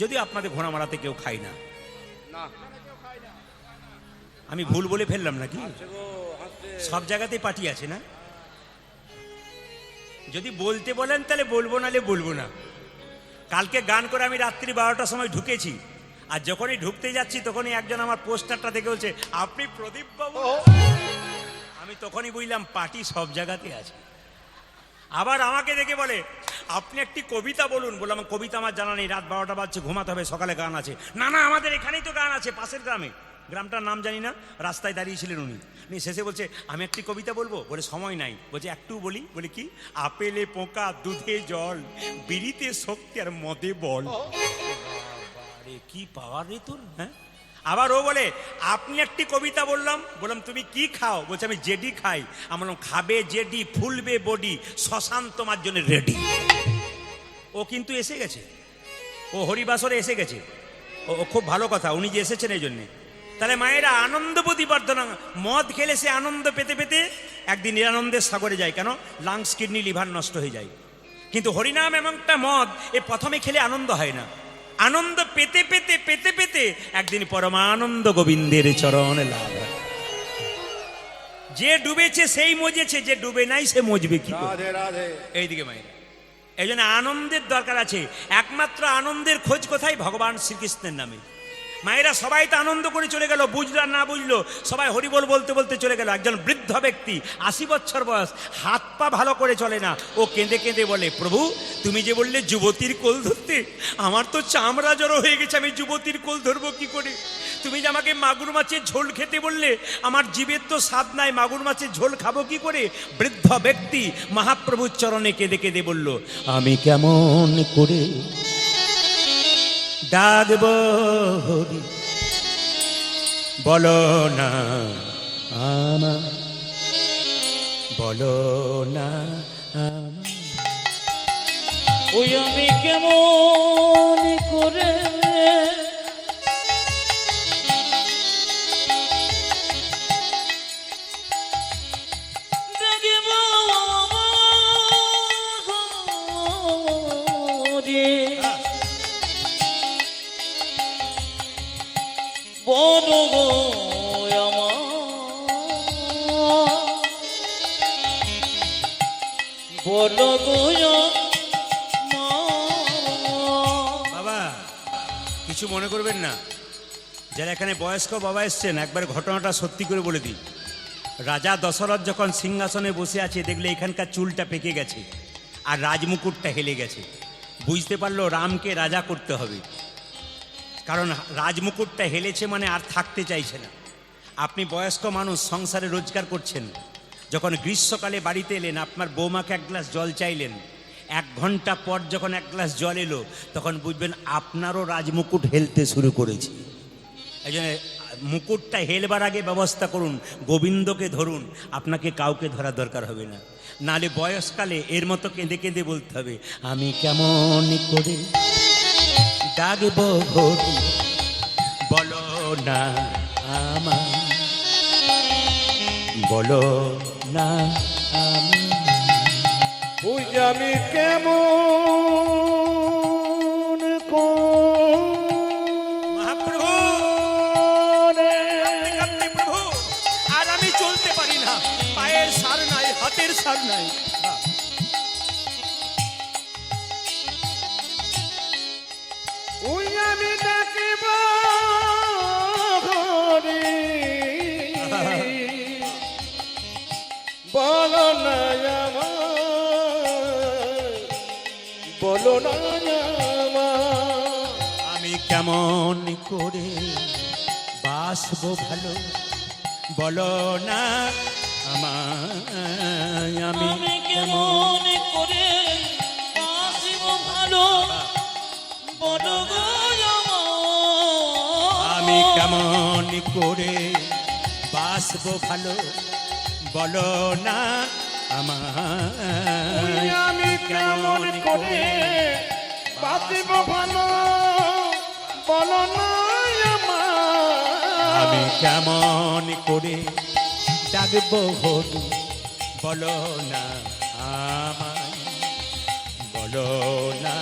যদিও আপনাদের ঘোড়া মারাতে কেউ খায় না, আমি ভুল বলে ফেললাম নাকি? সব জায়গাতেই পার্টি আছে না? যদি বলতে বলেন তাহলে বলবো, নালে বলবো না। কালকে গান করে আমি রাত্রি 12টার সময় ঢুকেছি, আর যখনই ঢুকতে যাচ্ছি তখনই একজন আমার পোস্টারটা দেখে বলছে আপনি প্রদীপ বাবু। আমি তখনই বুঝলাম পার্টি সব জায়গাতে আছে। আবার আমাকে দেখে বলে আপনি একটি কবিতা বলুন। বললাম কবিতা আমার জানা নেই, রাত 12টা বাজছে, ঘুমাতে হবে, সকালে গান আছে। না না, আমাদের এখানেই তো গান আছে, পাশের গ্রামে। গ্রামটার নাম জানি না, রাস্তায় দাঁড়িয়েছিলেন উনি। শেষে বলছে আমি একটি কবিতা বলবো। বলে সময় নাই। বলছে একটু বলি। বলে কি? আপেলে পোকা, দুধে জল, বিড়িতে শক্তি আর মদে বল। আরে কি পাওয়ার রে তোর! হ্যাঁ, আবার ও বলে আপনি একটি কবিতা বললাম। বললাম তুমি কি খাও? বলছে আমি জেডি খাই। আমি বললাম খাবে জেডি, ফুলবে বডি, শ্মশান তোমার জন্য রেডি। ও কিন্তু এসে গেছে, ও হরিবাসরে এসে গেছে। ও খুব ভালো কথা, উনি যে এসেছেন এই জন্যে। তাহলে মায়েরা আনন্দ প্রতিবর্ধন, মদ খেলে সে আনন্দ পেতে পেতে একদিন নিরানন্দের সাগরে যায়। কেন? লাংস, কিডনি, লিভার নষ্ট হয়ে যায়। কিন্তু হরিনাম এমনটা মদ, এ প্রথমে খেলে আনন্দ হয় না, আনন্দ পেতে পেতে পেতে পেতে একদিন পরমানন্দ গোবিন্দের চরণ লাভ হয়। যে ডুবেছে সেই মজেছে, যে ডুবে নাই সে মজবে কি করে? এইদিকে মায়েরা, এই জন্য আনন্দের দরকার আছে। একমাত্র আনন্দের খোঁজ কোথায়? ভগবান শ্রীকৃষ্ণের নামে। মায়েরা সবাই তো আনন্দ করে চলে গেল, বুঝলো আর না বুঝলো, সবাই হরিবোল বলতে বলতে চলে গেল। একজন বৃদ্ধ ব্যক্তি, 80 বছর বয়স, হাত পা ভালো করে চলে না, ও কেঁদে কেঁদে বলে প্রভু তুমি যে বললে যুবতীর কোল ধরতে, আমার তো চামড়া জড়ো হয়ে গেছে, আমি যুবতীর কোল ধরবো কি করে? তুমি যে আমাকে মাগুর মাছের ঝোল খেতে বললে, আমার জীবের তো স্বাদ নাই, মাগুর মাছের ঝোল খাবো কি করে? বৃদ্ধ ব্যক্তি মহাপ্রভুর চরণে কেঁদে কেঁদে বলল আমি কেমন করে ডাকবো হরি। বলো না আমার, বলো না আমার। ওই আমি কেমন করে দেখিব রে বন গো আমার বল গো বাবা কিছু মনে করবেন না, যারা এখানে বয়স্ক বাবা এসছেন একবার ঘটনাটা সত্যি করে বলে দিই। রাজা দশরথ যখন সিংহাসনে বসে আছে দেখলে এখানকার চুলটা পেকে গেছে আর রাজমুকুটটা হেলে গেছে, বুঝতে পারলো রামকে রাজা করতে হবে, কারণ রাজমুকুটটা হেলেছে মানে আর থাকতে চাইছে না। আপনি বয়স্ক মানুষ, সংসারে রোজগার করছেন, যখন গ্রীষ্মকালে বাড়িতে এলেন আপনার বৌমাকে এক গ্লাস জল চাইলেন, 1 ঘন্টা পর যখন 1 গ্লাস জল এলো তখন বুঝবেন আপনারও রাজমুকুট হেলতে শুরু করেছে। এই জন্য মুকুটটা হেলবার আগে ব্যবস্থা করুন, গোবিন্দকে ধরুন, আপনাকে কাউকে ধরা দরকার হবে না। নালে বয়সকালে এর মতো কেঁদে কেঁদে বলতে হবে, আমি কেমন করে ডাকবো ঘটি, বলো না আমার, বলো না আমি। ওই যে আমি কেমন মহাপ্রভু আপনি প্রভু, আর আমি চলতে পারি না, পায়ের সার নাই, হাতের সার নাই। ওই আমি ডাকিব হরি বলো না আমার, বলো না আমার। আমি কেমন করে বাসবো ভালো, বলো না আমায়। আমি আমি কেমন করে বাসিব ভালো বল গো আমি কেমন করে বাসবো ভালো, বলো না ওই আমায়। আমি কেমন করে বাঁচিব ভালো বলো না আমার। আমি কেমন করে ডাকবো হরি, বলো না আমায়, বলো না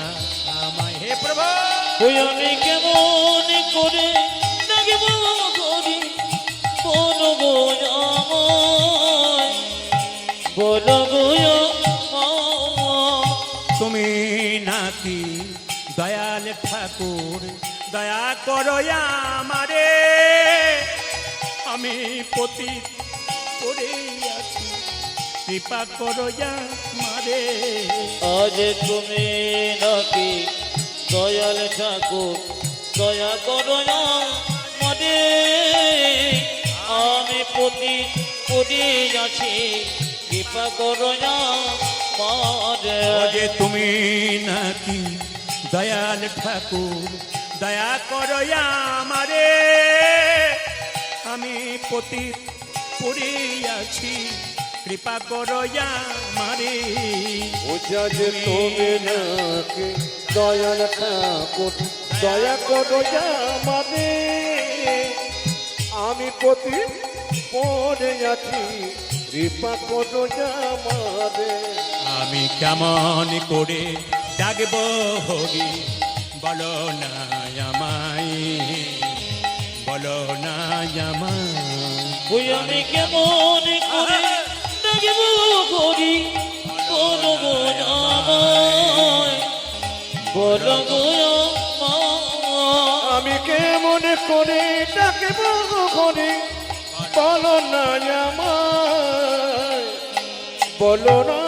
আমায়। হে প্রভু, ওই আমি কেমন করে ডাকিব করি বল গো আমায় বল গো আমায়। তুমি নাকি দয়াল ঠাকুর, দয়া করো আমারে, আমি পতিত পড়ে আছি, কৃপা করো আমারে। আজ তুমি নাকি দয়াল ঠাকুর, দয়া করো আমারে, আমি পতি পড়ে আছি, কৃপা করো আমারে। ও যে তুমি নাকি দয়াল ঠাকুর, দয়া করো আমারে, আমি পতিত পড়ে আছি, কৃপা করো আমারে। ওঝা যে তুমি নাকি দয়াল ঠাকুর, দয়া করো আমারে, আমি প্রতি পড়ে আছি, কৃপা করো আমারে। আমি কেমন করে ডাকবো হরি, বলো না আমায়, বলো না আমায়। ওই আমি কেমন করে ডাকিব করি বল গো আমায় বল গো আমায়। আমি কেমন করে ডাকব ঘরে বলো না আমায়, বলো না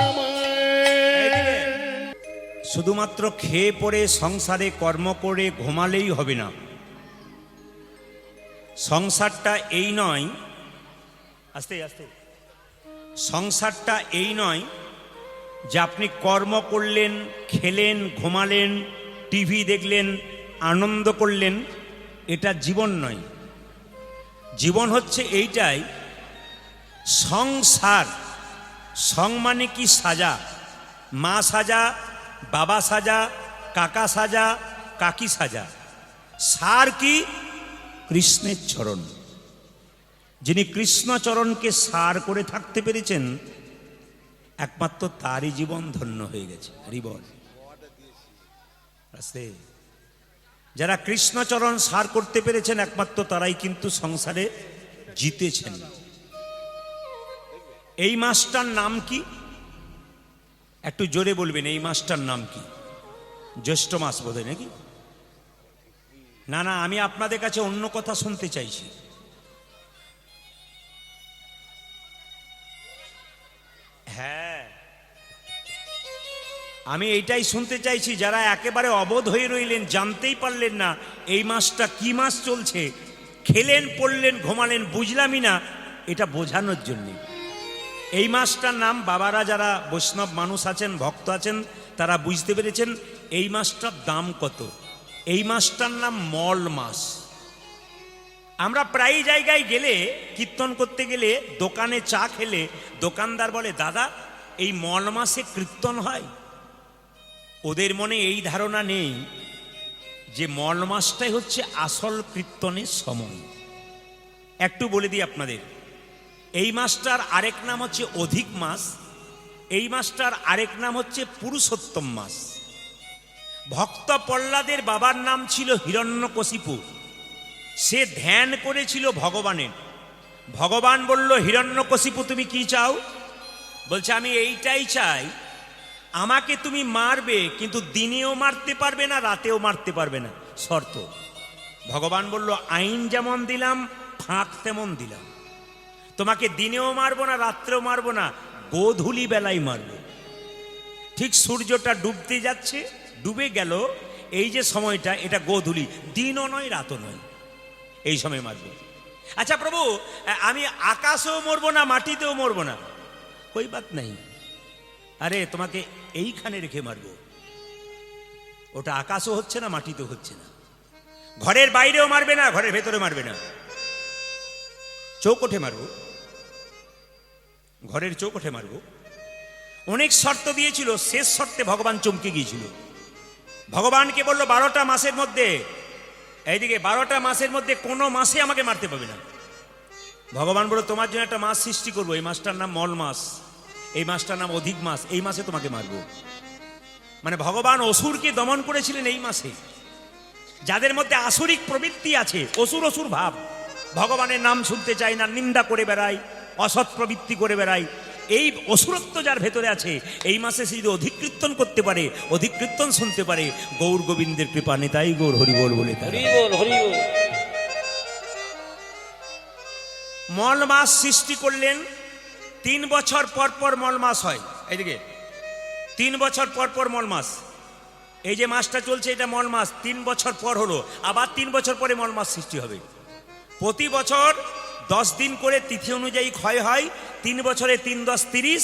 আমায়। শুধুমাত্র খেয়ে পড়ে সংসারে কর্ম করে ঘুমালেই হবে না। সংসারটা এই নয়, আস্তে আস্তে, সংসারটা এই নয় যে আপনি কর্ম করলেন, খেলেন, ঘুমালেন, টিভি দেখলেন, আনন্দ করলেন, এটা জীবন নয়। জীবন হচ্ছে এইটাই, সংসার। সং মানে কি সাজা, মা সাজা, বাবা সাজা, কাকা সাজা, কাকি সাজা। সার কি? কৃষ্ণের চরণ। যিনি কৃষ্ণচরণকে সার করে থাকতে পেরেছেন, একমাত্র তারই জীবন ধন্য হয়ে গেছে। হরি বল। আস্তে। যারা কৃষ্ণচরণ সার করতে পেরেছেন, একমাত্র তারাই কিন্তু সংসারে জিতেছেন। এই মাসটার নাম কি? একটু জোরে বলবেন, এই মাসটার নাম কি? জ্যৈষ্ঠ মাস বোধহয় নাকি? না না, আমি আপনাদের কাছে অন্য কথা শুনতে চাইছি। হ্যাঁ, আমি এইটাই শুনতে চাইছি। যারা একেবারে অবোধ হয়ে রইলেন, জানতেই পারলেন না এই মাসটা কি মাস চলছে, খেলেন, পড়লেন, ঘুমালেন, বুঝলামই না, এটা বোঝানোর জন্যে এই মাসটার নাম। বাবারা যারা বৈষ্ণব মানুষ আছেন, ভক্ত আছেন, তারা বুঝতে পেরেছেন এই মাসটার দাম কত। এই মাসটার নাম মল মাস। আমরা প্রায় জায়গায় গেলে, কীর্তন করতে গেলে, দোকানে চা খেলে দোকানদার বলে, দাদা এই মল মাসে কীর্তন হয়। ওদের মনে এই ধারণা নেই যে মল মাসটাই হচ্ছে আসল কীর্তনের সময়। একটু বলে দিই আপনাদের, এই মাসটার আরেক নাম হচ্ছে অধিক মাস। এই মাসটার আরেক নাম হচ্ছে পুরুষোত্তম মাস। ভক্ত প্রহ্লাদের বাবার নাম ছিল হিরণ্যকশিপু। সে ধ্যান করেছিল ভগবানের। ভগবান বলল, হিরণ্যকশিপু তুমি কি চাও? বলছে, আমি এইটাই চাই, আমাকে তুমি মারবে, কিন্তু দিনেও মারতে পারবে না, রাতেও মারতে পারবে না, শর্ত। ভগবান বলল, আইন যেমন দিলাম, ফাঁক তেমন দিলাম। তোমাকে দিনেও মারবো না, রাত্রেও মারবো না, গোধূলি বেলায় মারবো। ঠিক সূর্যটা ডুবতে যাচ্ছে, ডুবে গেল, এই যে সময়টা, এটা গোধূলি, দিনও নয়, রাতও নয়, এই সময় মারবো। আচ্ছা প্রভু, আমি আকাশেও মরবো না, মাটিতেও মরবো না, কই বাত নাই। আরে তোমাকে এইখানে রেখে মারবো। ওটা আকাশও হচ্ছে না, মাটিতেও হচ্ছে না। ঘরের বাইরেও মারবে না, ঘরের ভেতরে মারবে না, চৌকোঠে মারবো, ঘরের চৌকোঠে মারবো। অনেক শর্ত দিয়েছিল, শেষ শর্তে ভগবান চমকে গিয়েছিল। ভগবানকে বলল, 12টা মাসের মধ্যে, এইদিকে 12টা মাসের মধ্যে কোনো মাসে আমাকে মারতে পারবে না। ভগবান বলল, তোমার জন্য একটা মাস সৃষ্টি করবো, এই মাসটার নাম মল মাস, এই মাসটার নাম অধিক মাস, এই মাসে তোমাকে মারবো। মানে ভগবান অসুরকে দমন করেছিলেন এই মাসে। যাদের মধ্যে আসরিক প্রবৃত্তি আছে, অসুর অসুর ভাব, ভগবানের নাম শুনতে চায় না, নিন্দা করে বেড়ায়, অসৎ প্রবৃত্তি করে বেড়ায়, এই অসুরত্ব যার ভেতরে আছে, এই মাসে সে যদি অধিক কীর্তন করতে পারে, অধিক কীর্তন শুনতে পারে, গৌর গোবিন্দের কৃপা, নেতাই গৌর হরিবোল বলে মল মাস সৃষ্টি করলেন। 3 বছর পর পর মল মাস হয়। এইদিকে 3 বছর পর পর মল মাস, এই যে মাসটা চলছে এটা মল মাস। 3 বছর পর হলো, আবার 3 বছর পরে মল মাস সৃষ্টি হবে। প্রতি বছর 10 দিন করে তিথি অনুযায়ী ক্ষয় হয়। 3 বছরে 3 10 30,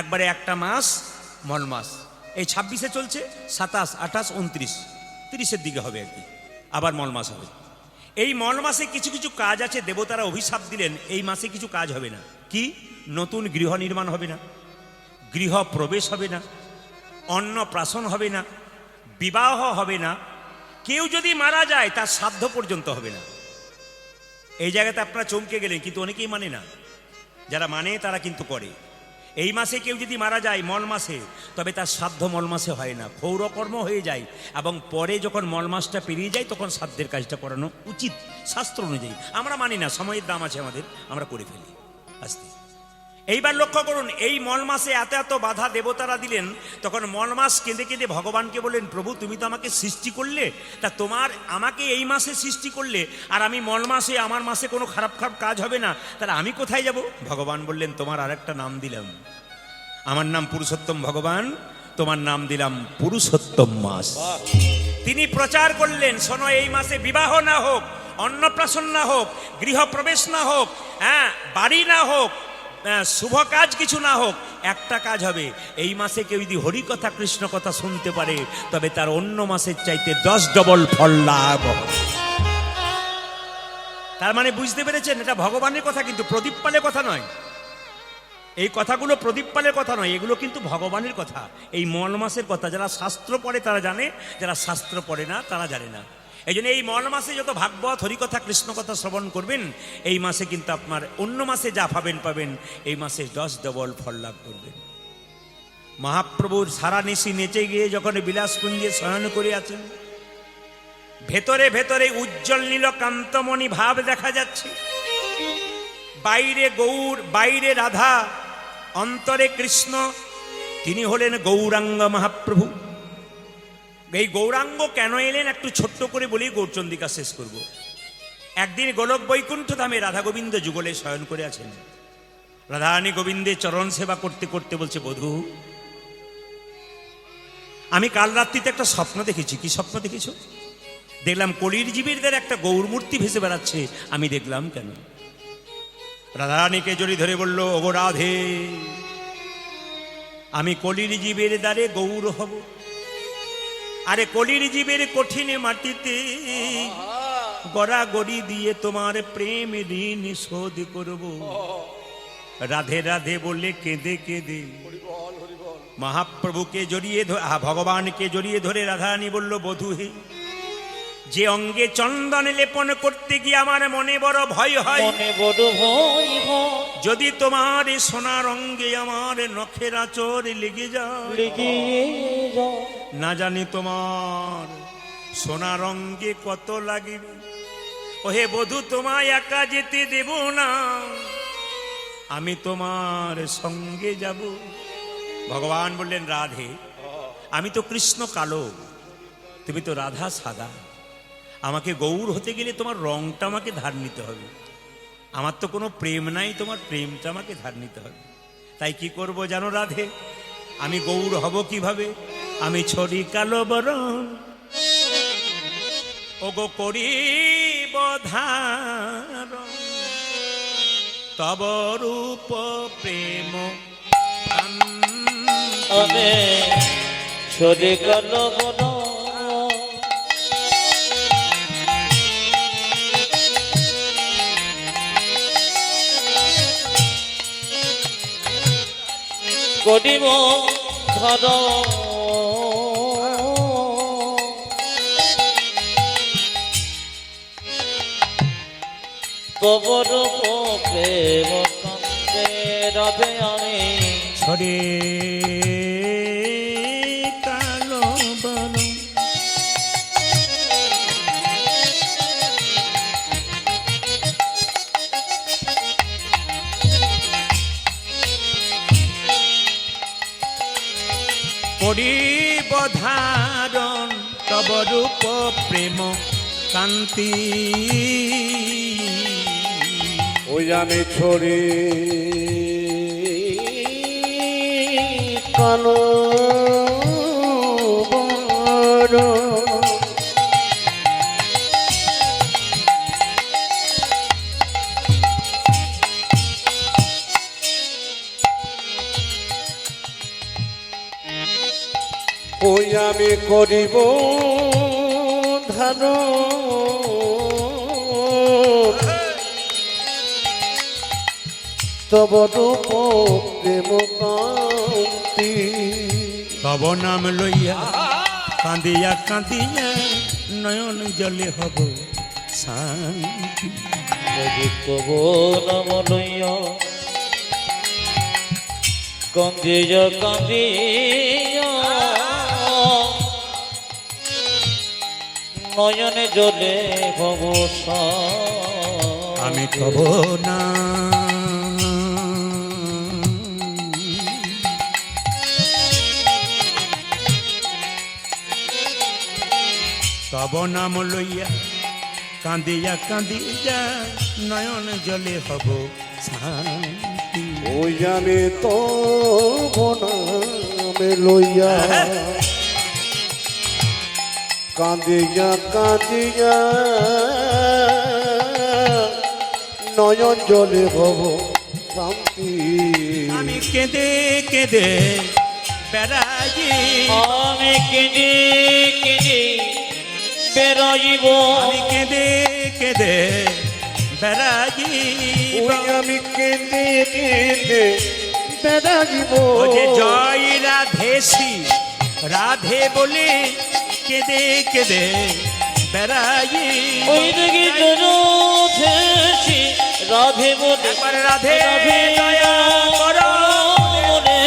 একবারে একটা মাস মল মাস। এই 26-এ চলছে, 27, 28, 29, 30-এর দিকে হবে আর কি, আবার মল মাস হবে। এই মল মাসে কিছু কিছু কাজ আছে, দেবতারা অভিশাপ দিলেন এই মাসে কিছু কাজ হবে না। কি? নতুন গৃহ নির্মাণ হবে না, গৃহ প্রবেশ হবে না, অন্নপ্রাশন হবে না, বিবাহ হবে না, কেউ যদি মারা যায় তার শ্রাদ্ধ পর্যন্ত হবে না। এই জায়গাতে আপনারা চমকে গেলেন, কিন্তু অনেকেই মানে না। যারা মানে তারা কিন্তু করে। এই মাসে কেউ যদি মারা যায় মল মাসে, তবে তার শ্রাদ্ধ মল মাসে হয় না, ক্ষৌরকর্ম হয়ে যায়, এবং পরে যখন মল মাসটা পেরিয়ে যায় তখন শ্রাদ্ধের কাজটা করানো উচিত শাস্ত্র অনুযায়ী। আমরা মানি না, সময়ের দাম আছে আমাদের, আমরা করে ফেলি আস্তে। এইবার লক্ষ্য করুন, এই মল মাসে এত এত বাধা দেবতারা দিলেন, তখন মল মাস কেঁদে কেঁদে ভগবানকে বললেন, প্রভু তুমি তো আমাকে সৃষ্টি করলে, তা আমাকে এই মাসে সৃষ্টি করলে, আর আমি মল মাসে, আমার মাসে কোনো খারাপ খারাপ কাজ হবে না, তাহলে আমি কোথায় যাব? ভগবান বললেন, তোমার আরেকটা নাম দিলাম, আমার নাম পুরুষোত্তম ভগবান, তোমার নাম দিলাম পুরুষোত্তম মাস। তিনি প্রচার করলেন, শোনো, এই মাসে বিবাহ না হোক, অন্নপ্রাশন না হোক, গৃহপ্রবেশ না হোক, হ্যাঁ, বাড়ি না হোক, শুভ কাজ কিছু না হোক, একটা কাজ হবে, এই মাসে কেউ যদি হরি কথা কৃষ্ণ কথা শুনতে পারে, তবে তার অন্য মাসের চাইতে 10 ডবল ফল লাভ হবে। তার মানে বুঝতে পেরেছেন, এটা ভগবানের কথা, কিন্তু প্রদীপ পালের কথা নয়। এই কথাগুলো প্রদীপ পালের কথা নয়, এগুলো কিন্তু ভগবানের কথা, এই মল মাসের কথা। যারা শাস্ত্র পড়ে তারা জানে, যারা শাস্ত্র পড়ে না তারা জানে না। এই জন্য এই মল মাসে যত ভাগবত হরিকথা কৃষ্ণ কথা শ্রবণ করবেন, এই মাসে কিন্তু আপনার অন্য মাসে যা পাবেন এই মাসে 10 ডবল ফল লাভ করবেন। মহাপ্রভুর সারা নিশি নেচে গিয়ে যখন বিলাসকুঞ্জে শয়ন করে আছেন, ভেতরে ভেতরে উজ্জ্বল নীল কান্তমণি ভাব দেখা যাচ্ছে। বাইরে গৌর, বাইরে রাধা, অন্তরে কৃষ্ণ, তিনি হলেন গৌরাঙ্গ মহাপ্রভু। এই গৌরাঙ্গ কেন এলেন একটু ছোট্ট করে বলি, গৌরচন্দিকা শেষ করব। একদিন গোলক বৈকুণ্ঠ ধামে রাধা গোবিন্দ যুগলে শয়ন করে আছেন। রাধারানী গোবিন্দের চরণ সেবা করতে করতে বলছে, বধূ আমি কাল রাত্রিতে একটা স্বপ্ন দেখেছি। কি স্বপ্ন দেখেছ? দেখলাম কলির জীবীরদের একটা গৌর মূর্তি ভেসে বেড়াচ্ছে। আমি দেখলাম কেন? রাধারানীকে জড়ি ধরে বলল, ওগো রাধে, আমি কলির জীবের দ্বারে গৌর হব। আরে কলির জীবের কঠিন মাটিতে গড়াগড়ি দিয়ে তোমার প্রেম ঋণ শোধ করব। রাধে রাধে বলে কেঁদে কেঁদে মহাপ্রভুকে জড়িয়ে ভগবানকে জড়িয়ে ধরে রাধারানী বলল, বধূ হে, যে অঙ্গে চন্দন লেপন করতে গিয়ে আমার মনে বড় ভয় হয়, যদি তোমার সোনার অঙ্গে আমার নখের আঁচড় লেগে যায়, না জানি তোমার সোনার অঙ্গে কত লাগবে। ওহে বধূ, তোমায় একা যেতে দেব না, আমি তোমার সঙ্গে যাব। ভগবান বললেন, রাধে, আমি তো কৃষ্ণ কালো, তুমি তো রাধা সাদা। আমাকে গৌর হতে গেলে তোমার রংটা আমাকে ধার নিতে হবে। আমার তো কোনো প্রেম নাই, তোমার প্রেমটা আমাকে ধার নিতে হবে। তাই কি করব জানো রাধে? আমি গৌর হব কিভাবে? আমি ছড়ি কালো বরণ, ওগো করিব ধারণ, তব রূপ প্রেম আমি ছড়ি কালো বরণ, করিব ধর তব রূপ প্রেম কান্তে। রাধে আমি ছড়ে কালো বরণ, করিব ধারণ, তব রূপ প্রেম কান্তি। ওই আমি ছড়ি কালো বরণ, ওই আমি করিব ধারণ, তব রূপ প্রেম কান্তি। তব নাম লইয়া কাঁদিয়া কাঁদিয়া নয়ন জলে হব শান্তি। তব নাম লইয়া কান্দিয়া কান্দিয়া নয়নে জলে হব শান্তি। আমি তব না তব নাম লইয়া কাঁদিয়া কাঁদিয়া নয়ন জলে হব শান্তি। ওই আমি তো নামে লইয়া কাঁদিয়া কাঁদিয়া নয়ন জলে হব শান্তি। আমি কেঁদে কেঁদে বেড়াই, আমি কেঁদে কেঁদে বেড়াইব, আমি কেঁদে কেঁদে বেড়াইব ওই আমি কেঁদে কেঁদে বেড়াইব ও যে জয় রাধেশি রাধে বলে কেঁদে কেঁদে বেড়াইব ওই দিকে জনথেছি রাধে বলে একবার রাধে দয়া করো মনে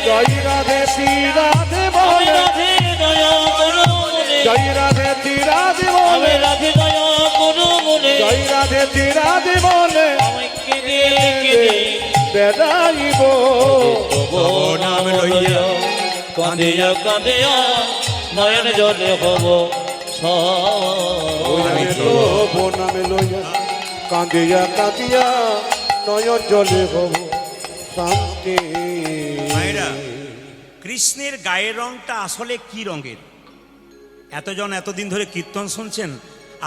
জয় রাধে শ্রী রাধে আমি বলে রাধে দয়া করো মনে জয় রাধে শ্রী রাধে আমি বলে রাধে দয়া করো মনে জয় রাধে শ্রী রাধে বলে আমি কেঁদে কেঁদে বেড়াইব তবু নাম লইয়া কাঁদিয়া কাঁদিয়া নয়ন জলে হব ওই আমি তবু নামে লইয়া কাঁদিয়া কাঁদিয়া নয়ন জলে হব শান্তি মায়েরা কৃষ্ণের গায়ের রংটা আসলে কি রঙের? এতজন এতদিন ধরে কীর্তন শুনছেন,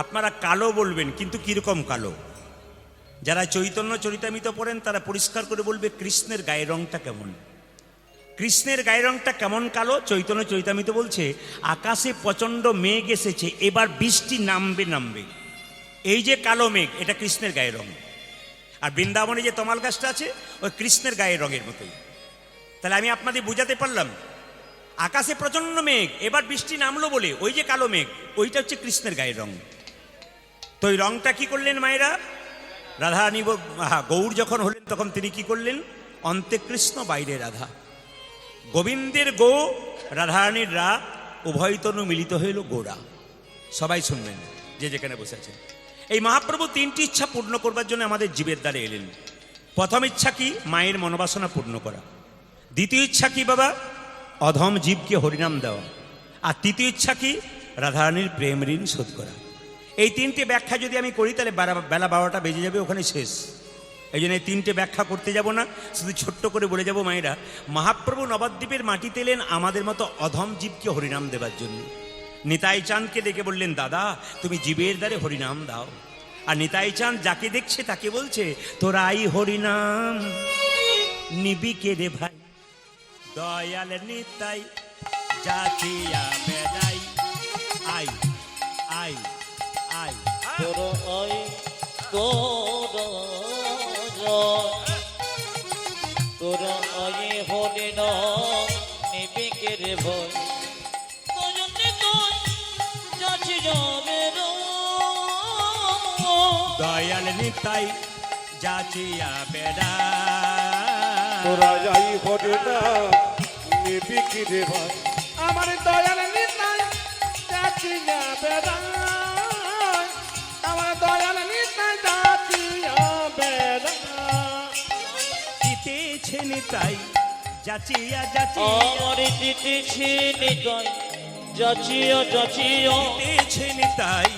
আপনারা কালো বলবেন, কিন্তু কিরকম কালো? যারা চৈতন্য চরিতামৃত পড়েন তারা পরিষ্কার করে বলবে কৃষ্ণের গায়ের রংটা কেমন। কৃষ্ণের গায়ের রংটা কেমন কালো? চৈতন্য চরিতামৃত বলছে আকাশে প্রচণ্ড মেঘ এসেছে, এবার বৃষ্টি নামবে নামবে। এই যে কালো মেঘ, এটা কৃষ্ণের গায়ের রং। আর বৃন্দাবনে যে তমাল গাছটা আছে ওই কৃষ্ণের গায়ের রঙের মতোই। তাহলে আমি আপনাদের বুঝাতে পারলাম, আকাশে প্রচণ্ড মেঘ, এবার বৃষ্টি নামলো বলে ওই যে কালো মেঘ, ওইটা হচ্ছে কৃষ্ণের গায়ের রং। তো ওই রংটা কি করলেন মায়েরা? রাধারানী গৌর যখন হলেন তখন তিনি কি করলেন? অন্তে কৃষ্ণ বাইরে রাধা, গোবিন্দের গো রাধারানীর রা, উভয় তনু মিলিত হইল গোরা। সবাই শুনবেন যে যেখানে বসে আছেন। এই মহাপ্রভু তিনটি ইচ্ছা পূর্ণ করবার জন্য আমাদের জীবের দ্বারে এলেন। প্রথম ইচ্ছা কি? মায়ের মনোবাসনা পূর্ণ করা। দ্বিতীয় ইচ্ছা কি বাবা? অধম জীবকে হরিনাম দেওয়া। আর তৃতীয় ইচ্ছা কি? রাধারানীর প্রেম ঋণ শোধ করা। এই তিনটে ব্যাখ্যা যদি আমি করি তাহলে বেলা 12টা বেজে যাবে, ওখানে শেষ। এই জন্য এই তিনটে ব্যাখ্যা করতে যাব না, শুধু ছোট্ট করে বলে যাব মায়েরা, মহাপ্রভু নবদ্বীপের মাটিতে এলেন আমাদের মতো অধম জীবকে হরিনাম দেবার জন্য। নিতাই চাঁদকে ডেকে বললেন, দাদা তুমি জীবের দ্বারে হরিনাম দাও। আর নিতাই চাঁদ যাকে দেখছে তাকে বলছে, তোরাই হরিনাম নিবি কে রে ভাই, দয়াল নিতাই জাতিয়া বেড়াই, আই আই আই তোর আই তোর তোর আই হলে না নিবি কে রে ভয় তোজনে তুই যাচ্ছি যাবে দয়াল নিতাই জাতিয়া বেড়াই। তোরা যাই হরে না নিবি কি রে ভাই, আমার দয়াল নিতাই যাচিয়া বেড়াই, আমার দয়াল নিতাই যাচিয়া বেড়াই। দিতেছে নিতাই যাচিয়া যাচিয়া, আমার দিতেছি নিতাই যাচিয়া যাচিয়া দিতেছে নিতাই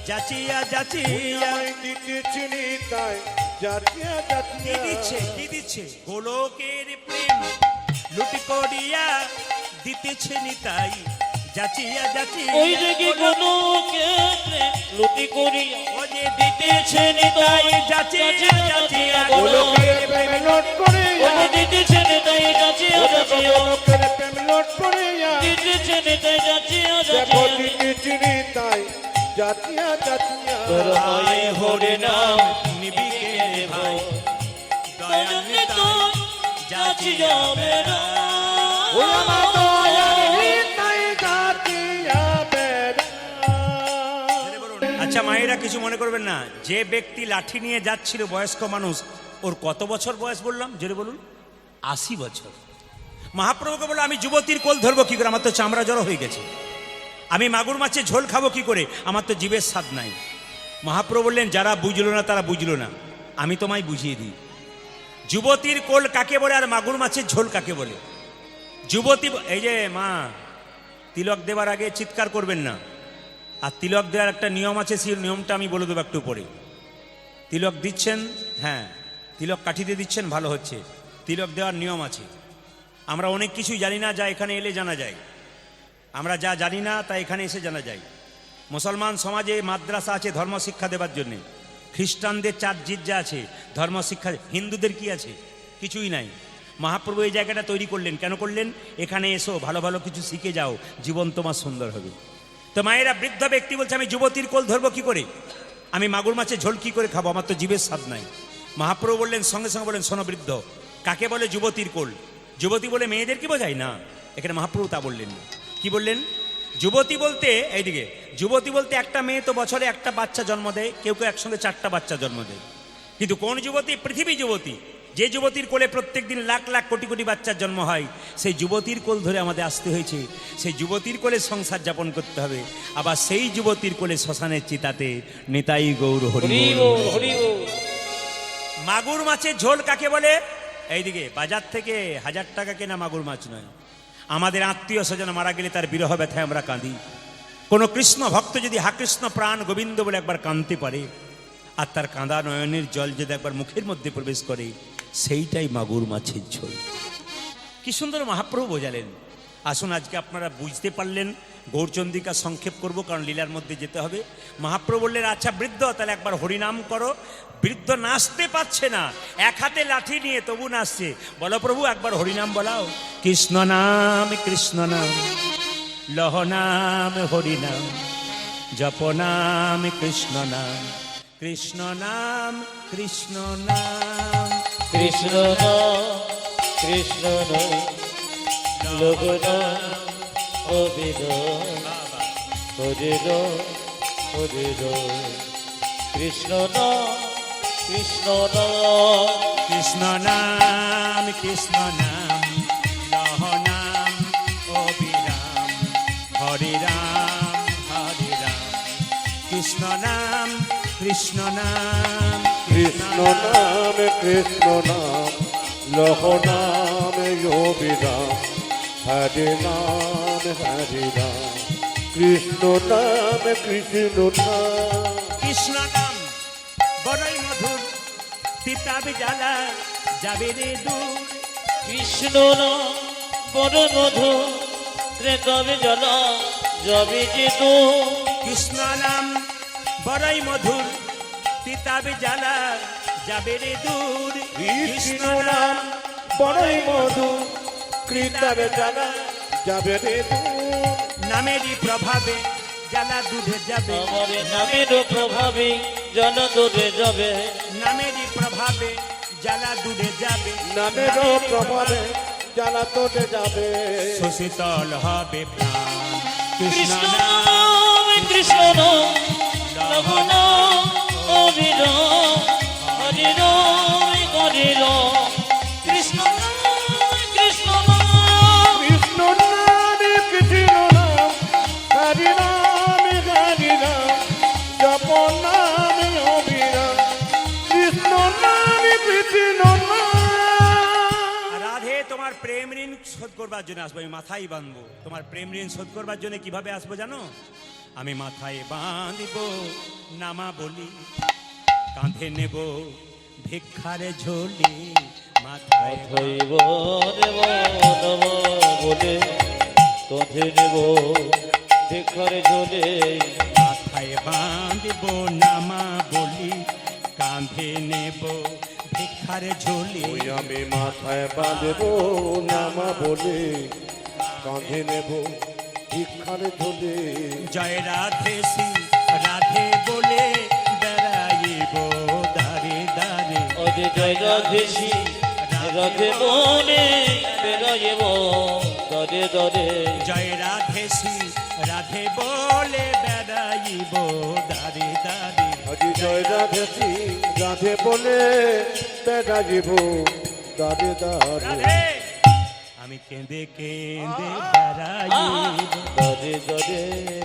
যাচিয়া যাচিয়া। আমায় দিতেছি নিতাই যাচিয়া যাচিয়া। কি দিচ্ছে? গোলকের প্রেম লুটি করিয়া দিতেছে নিতাই যাচিয়া যাচিয়া। ওই দিকে কোনো ক্ষেত্রে লুটি করিয়া ও যে দিতেছে নিতাই যাচিয়া যাচিয়া, গোলকের প্রেম লোট করিয়া, ওই দিতেছে নিতাই যাচিয়া যাচিয়া গোলকের প্রেম লোট করিয়া, দিতেছে নিতাই যাচিয়া দেখো যাচিয়া দিতেছি নিতাই যাচিয়া যাচিয়া। তোর আয় হরে নাম নিবি কে রে ভাই, দয়াল তোজনে নিতাই তুই যাচিয়া যাচিয়া বেড়াই। ও আমার দয়াল নিতাই যাচিয়া বেড়াই। আচ্ছা মায়েরা কিছু মনে করবেন না, যে ব্যক্তি লাঠি নিয়ে যাচ্ছিল বয়স্ক মানুষ, ওর কত বছর বয়স বললাম? জোরে বলুন। 80 বছর। মহাপ্রভুকে বললো, আমি যুবতীর কোল ধরবো কি করে, আমার তো চামড়া জড়ো হয়ে গেছে। আমি মাগুর মাছের ঝোল খাবো কি করে, আমার তো জীবের স্বাদ নাই। মহাপ্রভু বললেন, যারা বুঝলো না তারা বুঝলো না, আমি তোমায় বুঝিয়ে দিই। যুবতীর কোল কাকে বলে আর মাগুর মাছের ঝোল কাকে বলে? যুবতী, এই যে মা, তিলক দেবার আগে চিৎকার করবেন না। আর তিলক দেওয়ার একটা নিয়ম আছে, সেই নিয়মটা আমি বলে দেবো একটু পরে। তিলক দিচ্ছেন, হ্যাঁ তিলক কাঠিতে দিচ্ছেন, ভালো হচ্ছে। তিলক দেওয়ার নিয়ম আছে। আমরা অনেক কিছুই জানি না, যা এখানে এলে জানা যায়। আমরা যা জানি না তা এখানে এসে জানা যায়। মুসলমান সমাজে মাদ্রাসা আছে ধর্ম শিক্ষা দেবার জন্যে, খ্রিস্টানদের চার্চ গির্জা আছে ধর্ম শিক্ষা। হিন্দুদের কি আছে? কিছুই নাই। মহাপ্রভু এই জায়গাটা তৈরি করলেন, কেন করলেন? এখানে এসো, ভালো ভালো কিছু শিখে যাও, জীবন তোমার সুন্দর হবে। তো মায়েরা, বৃদ্ধ ব্যক্তি বলছে, আমি যুবতীর কোল ধরবো কি করে? আমি মাগুর মাছের ঝোল কি করে খাবো, আমার তো জীবের স্বাদ নাই। মহাপ্রভু বললেন, সঙ্গে সঙ্গে বললেন, শোনো বৃদ্ধ, কাকে বলে যুবতীর কোল? যুবতী বলে মেয়েদের কি বোঝায় না, এখানে মহাপ্রভু তা বললেন না। কি বললেন? যুবতী বলতে, এইদিকে যুবতী বলতে একটা মেয়ে তো বছরে একটা বাচ্চা জন্ম দেয়, কেউ কেউ একসঙ্গে 4টা বাচ্চা জন্ম দেয়। কিন্তু কোন যুবতী? পৃথিবী যুবতী, যে যুবতীর কোলে প্রত্যেকদিন লাখ লাখ কোটি কোটি বাচ্চার জন্ম হয়, সেই যুবতীর কোল ধরে আমাদের আসতে হয়েছে। সেই যুবতীর কোলে সংসার যাপন করতে হবে, আবার সেই যুবতীর কোলে শ্মশানের চিতাতে নিতাই গৌর হরি হরি বল। বল, হরি বল। মাগুর মাছের ঝোল কাকে বলে? এইদিকে বাজার থেকে 1000 টাকা কেনা মাগুর মাছ নয়। আমাদের আত্মীয় স্বজন মারা গেলে তার বিরহ ব্যথায় আমরা কাঁদি। কোনো কৃষ্ণ ভক্ত যদি হা কৃষ্ণ প্রাণ গোবিন্দ বলে একবার কাঁদতে পারে, আর তার কাঁদা নয়নের জল যদি একবার মুখের মধ্যে প্রবেশ করে, সেইটাই মাগুর মাছের ঝোল। কি সুন্দর মহাপ্রভু বোঝালেন। আসুন আজকে আপনারা বুঝতে পারলেন। গৌরচন্দ্রিকা সংক্ষেপ করব, কারণ লীলার মধ্যে যেতে হবে। মহাপ্রভু বললেন, আচ্ছা বৃদ্ধ, তাহলে একবার হরিনাম করো। বৃদ্ধ নাচতে পারছে না, এক হাতে লাঠি নিয়ে তবু নাচছে। বলো প্রভু, একবার হরিনাম বলাও। কৃষ্ণ নাম কৃষ্ণ নাম, লহ নাম হরিনাম, জপ নাম কৃষ্ণ নাম, কৃষ্ণ নাম কৃষ্ণ নাম। কৃষ্ণ নাম কৃষ্ণ নাম, লোক নাম অবিদ, হরি রাম হরি রাম। কৃষ্ণ নাম কৃষ্ণ নাম, কৃষ্ণ নাম কৃষ্ণ নাম, লহ নাম অবিরাম, হরি রাম হরি রাম। কৃষ্ণ নাম কৃষ্ণ নাম, কৃষ্ণ নাম কৃষ্ণ নাম, লহ নাম অবিরাম, হরে নাম হরে রাম। কৃষ্ণ নাম কৃষ্ণ নাম, কৃষ্ণ নাম বড়ই মধুর, তিতাবি জ্বালা যাবে রে দূর। কৃষ্ণ নাম বড় মধু, রে তবে জলা যাবে যে দূর। কৃষ্ণ নাম বড়ই মধুর, তিতাবি জ্বালা যাবে রে দূর। কৃষ্ণ নাম বড়ই মধু, কৃতাবে জানা যাবে রে দূর। নামেরই প্রভাবে জ্বালা দুধে যাবে, আমার নামের প্রভাবে জন দূরে যাবে। নামেরই প্রভাবে জ্বালা দুধে যাবে, নামেরও প্রভাবে জানা তোটে যাবে। সুশীতল হবে প্রাণ। কৃষ্ণ নাম কৃষ্ণ নাম, লহ নাম অবিরাম, হরি রাম হরি রাম। কৃষ্ণ নাম কৃষ্ণ নাম, কৃষ্ণ নাম কৃষ্ণ নাম, হরি নাম হরি নাম, জপ নাম অবিরাম। কৃষ্ণ নাম কৃষ্ণ নাম। রাধে, তোমার প্রেম ঋণ শোধ করবার জন্য আসবো, আমি মাথায় বাঁধবো। তোমার প্রেম ঋণ শোধ করবার জন্য কিভাবে আসবো জানো? আমি মাথায় বাঁধব নামা বলি, কাঁধে নেব ভিক্ষারে ঝোলি। মাথায় ধৈব দেব নব বলে, তোধে নেব ভিক্ষারে ঝোলে। মাথায় বাঁধব নামা বলি, কাঁধে নেব ভিক্ষারে ঝোলি। ওই আমি মাথায় বাঁধব নামা বলে, কাঁধে নেব ভিক্ষার ঝোলে। জয় রাধে শ্রী রাধে বলে বেড়াইব দারে দারে। অজে জয় রাধে শ্রী রাধে বলে বেড়াইব দরে দরে। জয় রাধে শ্রী রাধে বলে বেড়াইব দারে দারে। আজি জয় রাধে শ্রী রাধে বলে বেড়াইব দারে দারে। রাধে, আমি কেঁদে কেঁদে বেড়াইব, দরে দরে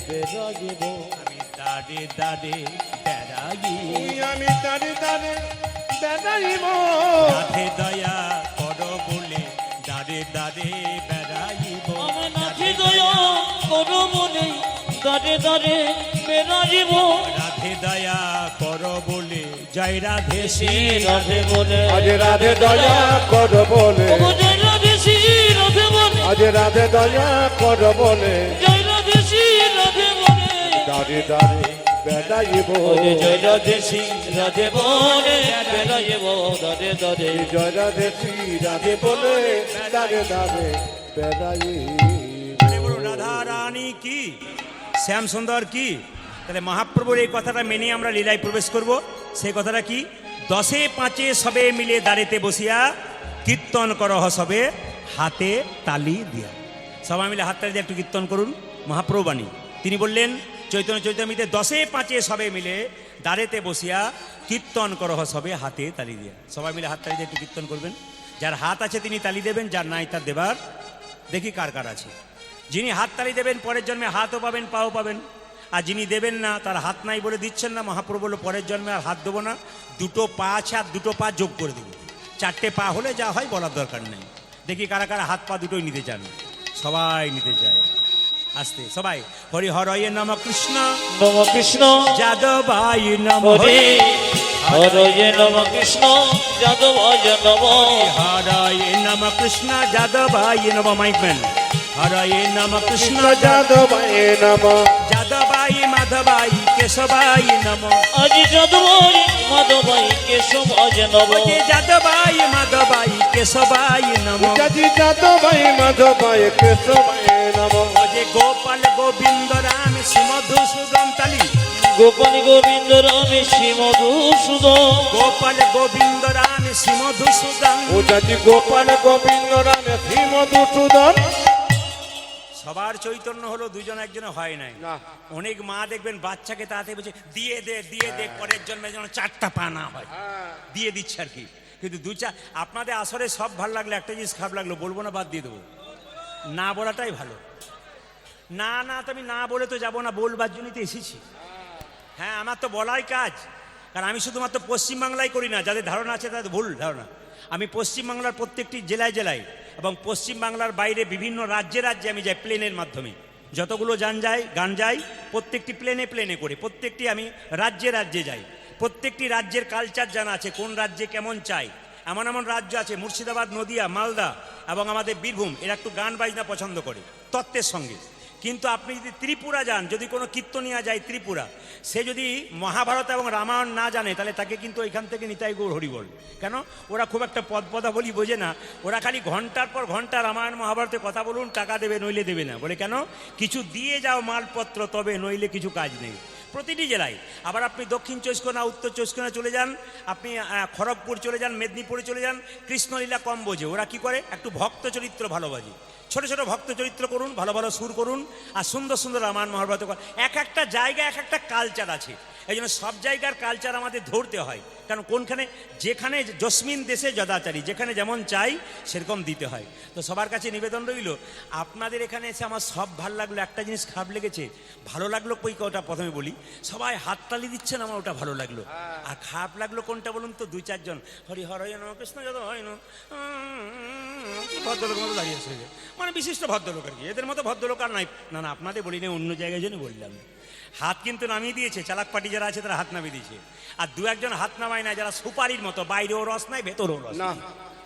বেড়াইব। আমি দারে দারে বেড়াইব। আমি দারে দারে বেড়াইব। রাধে দয়া কর বলে দারে দারে বেড়াইব। আমার নাথি দয়া করো বলে দরে দরে বেড়াইব। রাধে দয়া কর বলে জয় রাধে শ্রী রাধে বলে, আজ রাধে দয়া কর বলে, ও জয় রাধে শ্রী রাধে বলে, আজ রাধে দয়া কর বলে, জয় রাধে শ্রী রাধে বলে। দারে দারে বেড়াইব। ওরে জয় রাধে শ্রী রাধে বলে বেড়াইব দরে দরে। জয় রাধে শ্রী রাধে বলে দারে দারে বেড়াইব। বলে বলো রাধা রানী কি, শ্যাম সুন্দর কি, তাহলে মহাপ্রভুর এই কথাটা মেনে আমরা লীলায় প্রবেশ করব। সেই কথাটা কি? 10 5 সবে মিলে দাঁড়িতে বসিয়া কীর্তন করহ সবে হাতে তালি দিয়া। সবাই মিলে হাত তালি দিয়ে একটু কীর্তন করুন মহাপ্রভু বাণী। তিনি বললেন চৈতন্য চৈতন্যতে 10 5 সবে মিলে দাঁড়িতে বসিয়া কীর্তন করহ সবে হাতে তালি দিয়া। সবাই মিলে হাত তালি দিয়ে একটু কীর্তন করবেন। যার হাত আছে তিনি তালি দেবেন, যার নাই তার দেবার। দেখি কার কার আছে। যিনি হাত তালি দেবেন পরের জন্মে হাতও পাবেন, পাও পাবেন। আর যিনি দেবেন না, তার হাত নাই বলে দিচ্ছেন না, মহাপ্রভু বলল পরের জন্মে আর হাত দেবো না, 2 পা আছে আর 2 পা যোগ করে দেবো। 4টে পা হলে যা হয় বলার দরকার নেই। দেখি কারা কারা হাত পা দুটোই নিতে চান। সবাই নিতে চায়। আসতে সবাই হরি হরয়ে নম কৃষ্ণ নম কৃষ্ণ যাদবায় নম হরে হরয়ে নম কৃষ্ণ যাদবায় নম হরয়ে নম কৃষ্ণ যাদবায় নম। মাইকম্যান হরয়ে নম কৃষ্ণ যাদবায় নম যাদবায় মাধবায় কেশবায় নম। আজি যাদবায় মাধবায় কেশবায় নম যাদবায় মাধবায় কেশবায় নম। যাজি যাদবায় মাধবায় কেশবায় নম গোপাল গোবিন্দ রাম শ্রীমধুসূদন তালি। গোপাল গোবিন্দ রাম শ্রী মধুসূদন গোপাল গোবিন্দ রাম শ্রীমধুসূদন। ও যাজি গোপাল গোবিন্দ রাম শ্রী মধুসূদন। সবার চৈতন্য হলো, দুজন একজনে হয় নাই। না। অনেক মা দেখবেন বাচ্চাকে তাড়াতাড়ি বলছে দিয়ে দে দিয়ে দে, পরের জন্মে যেন 4টা পা না হয়, দিয়ে দিচ্ছে আর কি। কিন্তু আপনাদের আসরে সব ভালো লাগলো, একটা জিনিস খারাপ লাগলো, বলবো না, বাদ দিয়ে দেবো। না বলাটাই ভালো। না না তো আমি না বলে তো যাবো না, বলবার জন্যই তো এসেছি। হ্যাঁ, আমার তো বলাই কাজ। কারণ আমি শুধুমাত্র পশ্চিমবাংলায় করি না, যাদের ধারণা আছে তাদের ভুল ধারণা। আমি পশ্চিমবাংলার প্রত্যেকটি জেলায় জেলায় এবং পশ্চিমবাংলার বাইরে বিভিন্ন রাজ্যে রাজ্যে আমি যাই প্লেনের মাধ্যমে। যতগুলো গান যায় প্রত্যেকটি প্লেনে করে, প্রত্যেকটি আমি রাজ্যে রাজ্যে যাই। প্রত্যেকটি রাজ্যের কালচার জানা আছে, কোন রাজ্যে কেমন চাই। এমন এমন রাজ্য আছে, মুর্শিদাবাদ, নদিয়া, মালদা এবং আমাদের বীরভূম, এরা একটু গান বাজনা পছন্দ করে তত্ত্বের সঙ্গে। কিন্তু আপনি যদি ত্রিপুরা যান, যদি কোনো কীর্তনিয়া যায় ত্রিপুরা, সে যদি মহাভারত এবং রামায়ণ না জানে, তাহলে তাকে কিন্তু ওইখান থেকে নিতাই গৌর হরিবল। কেন? ওরা খুব একটা পদপদাবলী বোঝে না। ওরা খালি ঘন্টার পর ঘন্টা রামায়ণ মহাভারতের কথা বলুন, টাকা দেবে নইলে দেবে না। বলে কেন? কিছু দিয়ে যাও মালপত্র, তবে নইলে কিছু কাজ নেই। প্রতিটি জেলায়। আবার আপনি দক্ষিণ 24 পরগনা, উত্তর 24 পরগনা চলে যান, আপনি খড়গপুর চলে যান, মেদিনীপুরে চলে যান, কৃষ্ণলীলা কম বোঝে। ওরা কি করে? একটু ভক্ত চরিত্র ভালোবাসে। ছোট ছোট ভক্ত চরিত্র করুন, ভালো ভালো সুর করুন, আর সুন্দর সুন্দর রামায়ণ মহাভারত করুন। এক একটা জায়গায় এক একটা কালচার আছে। এই জন্য সব জায়গার কালচার আমাদের ধরতে হয়। কারণ কোনখানে, যেখানে যস্মিন দেশে যদাচারী, যেখানে যেমন চাই সেরকম দিতে হয়। তো সবার কাছে নিবেদন রইল, আপনাদের এখানে এসে আমার সব ভালো লাগলো। একটা জিনিস খারাপ লেগেছে, ভালো লাগলো কই ওটা প্রথমে বলি। সবাই হাততালি দিচ্ছেন, আমার ওটা ভালো লাগলো। আর খারাপ লাগলো কোনটা বলুন তো? 2-4 জন হরি হরয় নম কৃষ্ণ যত হয় না, ভদ্রলোক মতো দাঁড়িয়ে আছে, মানে বিশিষ্ট ভদ্রলোক আর কি। এদের মতো ভদ্রলোক আর নাই। না না, আপনাদের বলি না, অন্য জায়গায় জন্য বললাম। হাত কিন্তু নামিয়ে দিয়েছে, চালাক পার্টি যারা আছে তারা হাত নামিয়ে দিয়েছে। আর 2-1 জন হাত নামায় না, যারা সুপারির মতো, বাইরেও রস নাই ভেতরেও রস নাই,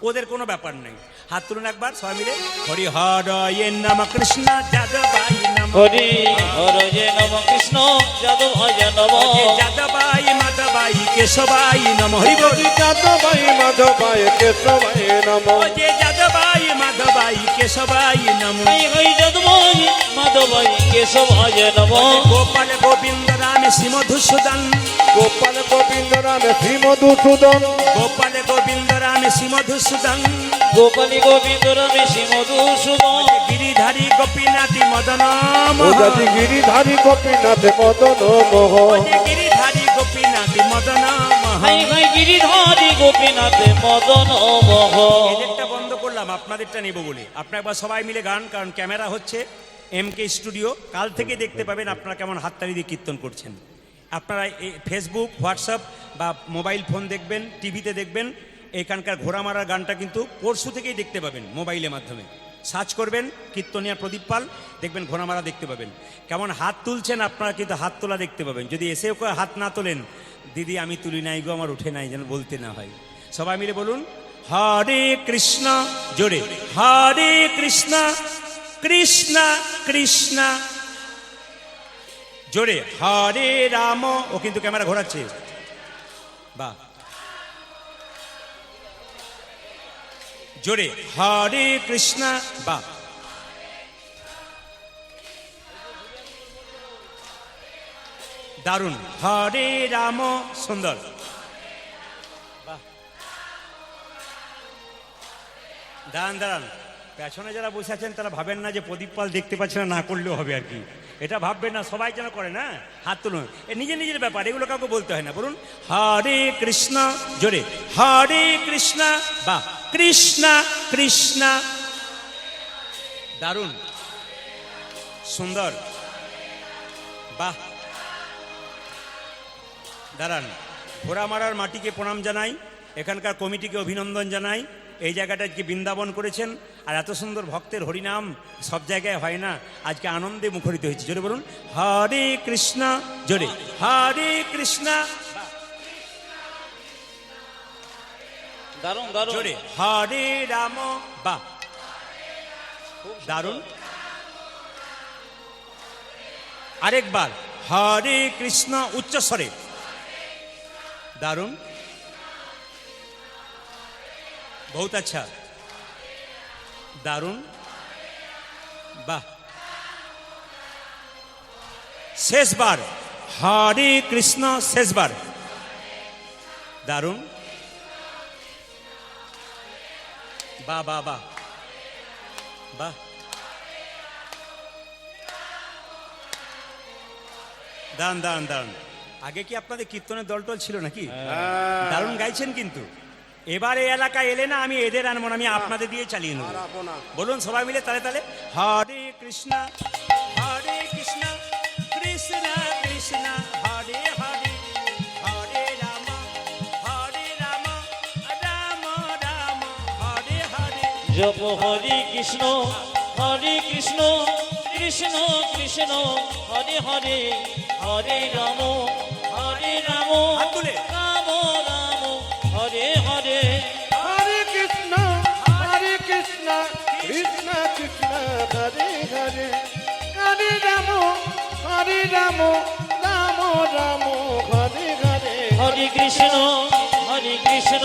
ওদের কোনো ব্যাপার নেই। হাত তুলুন একবার সবাই মিলে। হরি হরয়ে নম কৃষ্ণ যাদবায় নম। হরি হরয়ে নম কৃষ্ণ যাদবায় নম যাদবায় মাধবায় কেশবায় নম। হরি বল। যাদবায় মাধবায় কেশবায় নম যাদবায় মাধবায় কেশবায় নম। হরি যাদবায় মাধবায় কেশবায় নম গোপাল গোবিন্দ রাম শ্রীমধুসূদন। গোপাল গোবিন্দ রাম শ্রী মধুসূদন। গোপাল গোবিন্দ রাম শ্রীমধুসূদন। গোপাল গোবিন্দ রাম শ্রী মধুসূদন। গিরিধারী গোপীনাথী মদন ও যাজি গিরিধারী গোপীনাথ মদন মোহন। Giridhari গোপীনাথী Madan high high Giridhari Gopinath Madan Mohan. এদেরটা বন্ধ করলাম, আপনাদেরটা নেব বলে। আপনার একবার সবাই মিলে গান, কারণ ক্যামেরা হচ্ছে MK স্টুডিও। কাল থেকে দেখতে পাবেন আপনারা কেমন হাততালি দিয়ে কীর্তন করছেন। আপনারা ফেসবুক, হোয়াটসঅ্যাপ বা মোবাইল ফোন দেখবেন, টিভিতে দেখবেন। এখানকার ঘোড়া মারার গানটা কিন্তু পরশু থেকেই দেখতে পাবেন মোবাইলের মাধ্যমে। সার্চ করবেন কীর্তনিয়া প্রদীপ পাল, দেখবেন ঘোড়া মারা দেখতে পাবেন। কেমন হাত তুলছেন আপনারা কিন্তু হাত তোলা দেখতে পাবেন। যদি এসেও হাত না তোলেন, দিদি আমি তুলি নাই গো, আমার উঠে নাই, যেন বলতে না হয়। সবাই মিলে বলুন হরে কৃষ্ণ, জোরে হরে কৃষ্ণ কৃষ্ণ কৃষ্ণ, জোরে হরে রাম। ও কিন্তু ক্যামেরা ঘোরাচ্ছে, বাহ। জোরে হরে কৃষ্ণ, বাহ। দারুণ। হরে রাম, সুন্দর। দাঁড়ান দাঁড়ান, পেছনে যারা বসে আছেন তারা ভাবেন না যে প্রদীপ পাল দেখতে পাচ্ছেন না করলেও হবে আর কি, এটা ভাববেন না, সবাই যেন করে না, হাত তুলুন, এ নিজের নিজের ব্যাপার, এগুলো কাউকে বলতে হয় না। বলুন হরে কৃষ্ণ, জোরে হরে কৃষ্ণ, বা কৃষ্ণ কৃষ্ণ, দারুণ, সুন্দর, বাহ। দাঁড়ান, ঘোড়ামারার মাটিকে প্রণাম জানাই, এখানকার কমিটিকে অভিনন্দন জানাই। এই জায়গাটা আজকে বৃন্দাবন করেছেন, আর এত সুন্দর ভক্তের হরিনাম সব জায়গায় হয় না, আজকে আনন্দে মুখরিত হয়েছে। জোরে বলুন হরে কৃষ্ণ, জোরে হরে কৃষ্ণ, দারুণ দারুণ, জোরে হরে রাম, বাহ, দারুণ। আরেকবার হরে কৃষ্ণ উচ্চস্বরে, দারুণ, বহুত আচ্ছা, দারুণ, বাহ। শেষবার হরে কৃষ্ণ, শেষবার, দারুণ, বাহ বাহ বাহ বাহ। দাঁড়ান দাঁড়ান দাঁড়ান, আগে কি আপনাদের কীর্তনের দলটল ছিল নাকি? দারুণ গাইছেন, কিন্তু এবার এই এলাকায় এলে না আমি এদের আনবো না, আমি আপনাদের দিয়ে চালিয়ে নেব। বলুন সবাই মিলে তালে তালে, হরে কৃষ্ণ কৃষ্ণ কৃষ্ণ কৃষ্ণ হরে হরে, হরে রাম রাম রাম হরে হরে। জপ হরে কৃষ্ণ কৃষ্ণ কৃষ্ণ হরে হরে, হরে রাম হাত তুলে। রাম রাম হরে হরে। হরে কৃষ্ণ কৃষ্ণ কৃষ্ণ হরে হরে, হরে রাম রাম রাম হরে হরে। হরে কৃষ্ণ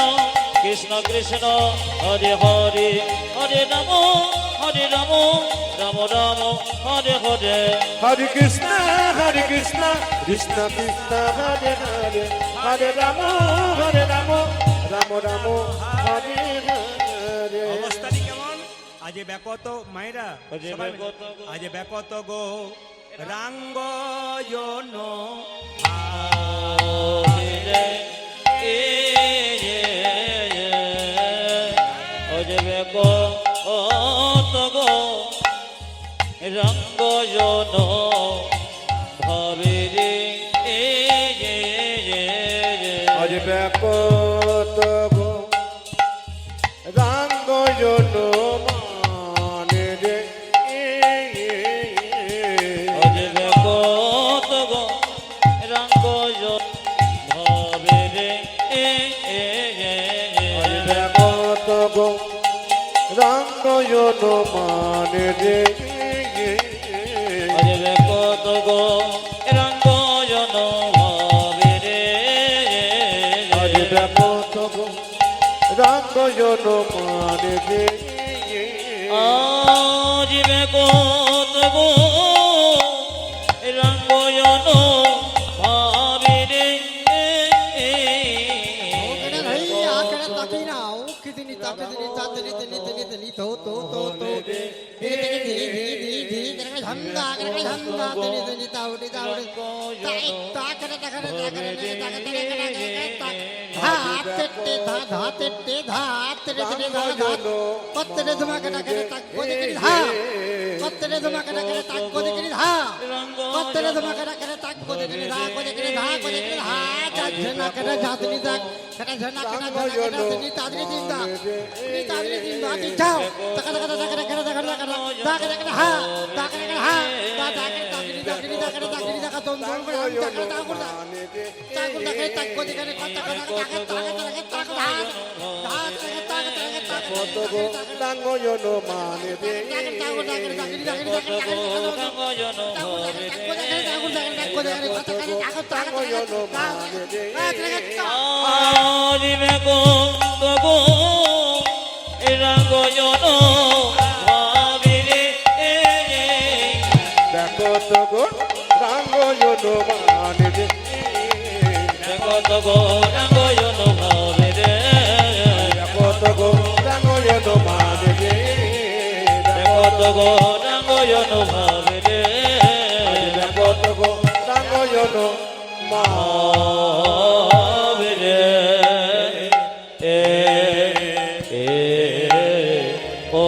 কৃষ্ণ কৃষ্ণ হরে হরে, হরে রাম রাম রাম হরে হরে। হরে কৃষ্ণ কৃষ্ণ কৃষ্ণ হরে হরে, হরে রাম রাম রাম হরে হরে। অবস্থাটি কেমন? আজ ব্যাকত মায়েরা, আজে সবাই মিলে। ব্যাকত গো। আজ ব্যাকত গো রাঙ্গয়ন, রঙ্গজন ভাবে রে, আজ ব্যাপত গো রাঙ্গয়ন মানে রে, কত গো রঙ্গজন ভাবে রে, আজ ব্যাপত গো রাঙ্গয়ন মানে রে, কত গো রঙ্গজন ভাবে রে, আজ ব্যাপত গো রাঙ্গয়ন মানে রে। আজ কত গো রঙ্গজন ভাবে রে। কত গো রাঙ্গয়ন মানে রে, কত গো রাঙ্গয়ন মানে রে। গৌরাঙ্গয়ন ভাবে রে কত গৌরাঙ্গয়ন মানে রে কত গৌরাঙ্গয়ন ভাবে রে কত গৌরাঙ্গয়ন মা ভাবে রে এ ও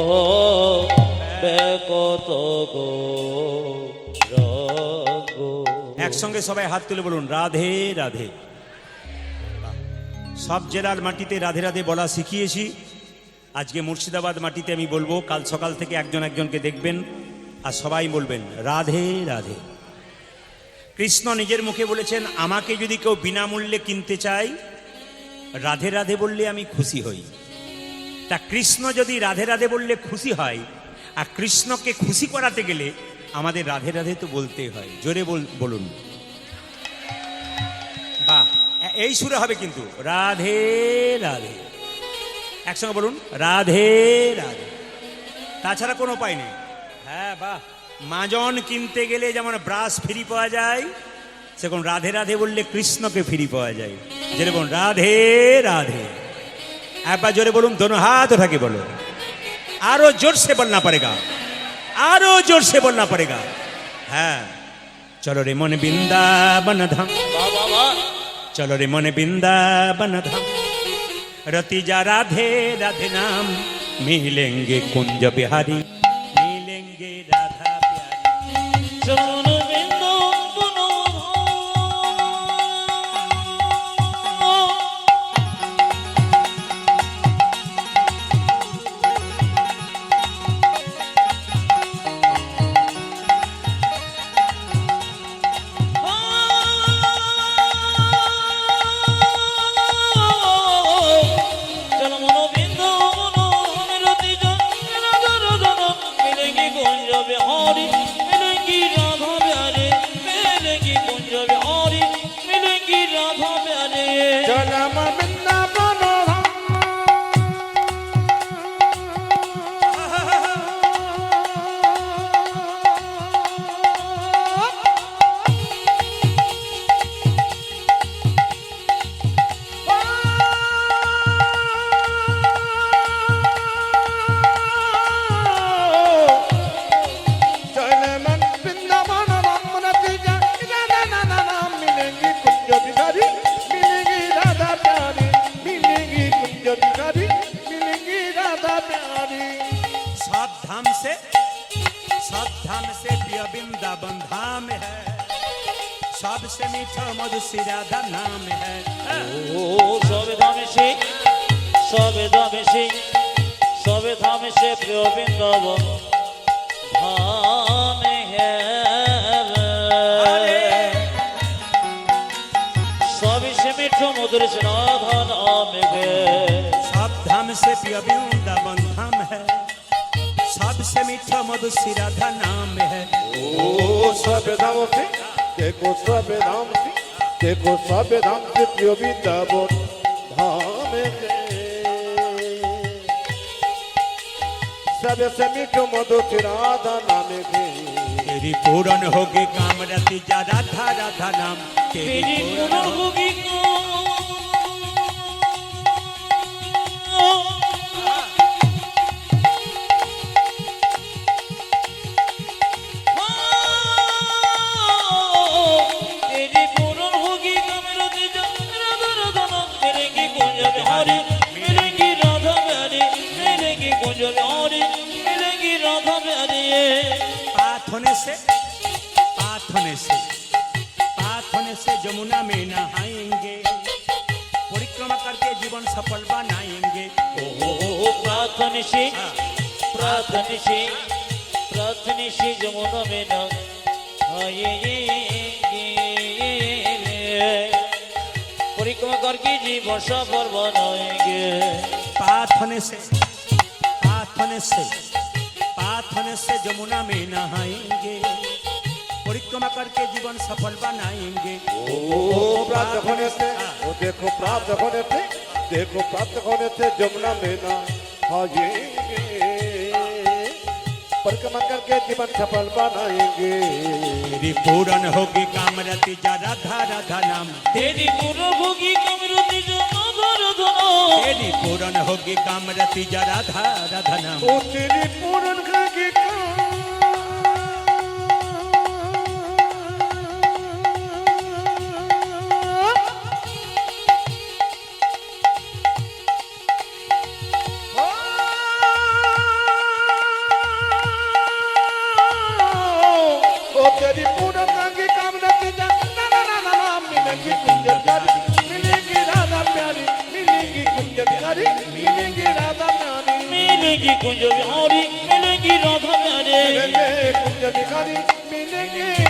বে কত গৌরাঙ্গ একসঙ্গে সবাই হাত তুলে বলুন রাধে রাধে। সব জেলার মাটিতে রাধে রাধে বলা শিখিয়েছি, আজকে মুর্শিদাবাদ মাটিতে আমি বলবো। কাল সকাল থেকে একজন একজনকে দেখবেন আর সবাই বলবেন রাধে রাধে। কৃষ্ণ নিজের মুখে বলেছেন, আমাকে যদি কেউ বিনামূল্যে কিনতে চায় রাধে রাধে বললে আমি খুশি হই। তা কৃষ্ণ যদি রাধে রাধে বললে খুশি হয়, আর কৃষ্ণকে খুশি করাতে গেলে আমাদের রাধে রাধে তো বলতে হয়। জোরে বলুন বাহ, এই সুরে হবে কিন্তু রাধে রাধে। একসঙ্গে বলুন রাধে রাধে, তাছাড়া কোনো উপায় নেই। হ্যাঁ বাহ, মাজন কিনতে গেলে যেমন ব্রাশ ফ্রি পাওয়া যায়, সেরকম রাধে রাধে বললে কৃষ্ণকে ফ্রি পাওয়া যায়। যেরকম রাধে রাধে, একবার জোরে বলুন, दोनों हाथ उठा के बोलो, आरो जोर से बोलना पड़ेगा, आरो जोर से बोलना पड़ेगा। हाँ, चलो रे मन बिंदावन धाम, चलो रे मन बिंदावन धाम, रति जा राधे राधे नाम, मिलेंगे कुंज बिहारी, मिलेंगे राधा प्यारी। চরণ বৃন্দাবন চলম বৃন্দাবন চলম বৃন্দাবন রমরতি যা না না না মিলেঙ্গি কুঞ্জ বিহারি मिलेंगी राधा प्यारी मिलेंगी कुंज बिहारी मिलेंगी राधा प्यारी। सब धाम से प्रिय वृंदावन धाम है, सबसे मीठा मधुसी राधा नाम है। ও সবে ধামে সে সবে ধামে সে সবে ধামে সে প্রিয় বৃন্দাবন ধামে সবে সে মিঠো মধুর সে রাধা নামে গে सब धाम से प्रिय वृंदावन धाम है, सबसे मीठा मधुसी राधा नाम है। ओ सब धाम से देखो सब धाम से देखो सब धाम से प्रिय वृंदावन धाम से सबसे मीठो मधु राधा नाम के तेरी पूरन होगी काम रति जा राधा राधा नाम, तेरी तेरी पूर्ण होगी तेरी पूर्ण होगी कमरति राधा राधा नाम मिलेंगी कुंज बिहारी मिलेंगी राधा प्यारी मिलेंगी कुंज बिहारी मिलेंगी राधा प्यारी पाथ होने से जमुना में नहाएंगे, परिक्रमा करके जीवन सफल बनाएंगे। ओ प्रार्थनिशी जमुना में न परिक्रमा करके जीवन सफल बनाएंगे। पाथ होने से जमुना में नहाएंगे, परिक्रमा करके जीवन सफल बनाएंगे। ओ प्राप्त होने से वो देखो प्राप्त होने से देखो प्राप्त होने से जमुना में ना हाजेंगे। परिक्रमा करके जीवन सफल बनाएंगे। तेरी पूरन होगी कामरति जा राधा राधा नाम, तेरी पूर्ण होगी कमरति जो राधा राधा नाम, तेरी पूरन होगी कामरति जा राधा राधा नाम। ओ तेरी पूरन होगी तेरी पूरन होगी कामरति जा ना ना ना ना मिलेंगी कुंज प्यारी, मिलेंगी राधा प्यारी, मिलेंगी कुंज प्यारी, मिलेंगी राधा प्यारी, मिलेंगी कुंज बिहारी, मिलेंगी राधा प्यारे, मिलेंगे कुंज बिहारी, मिलेंगे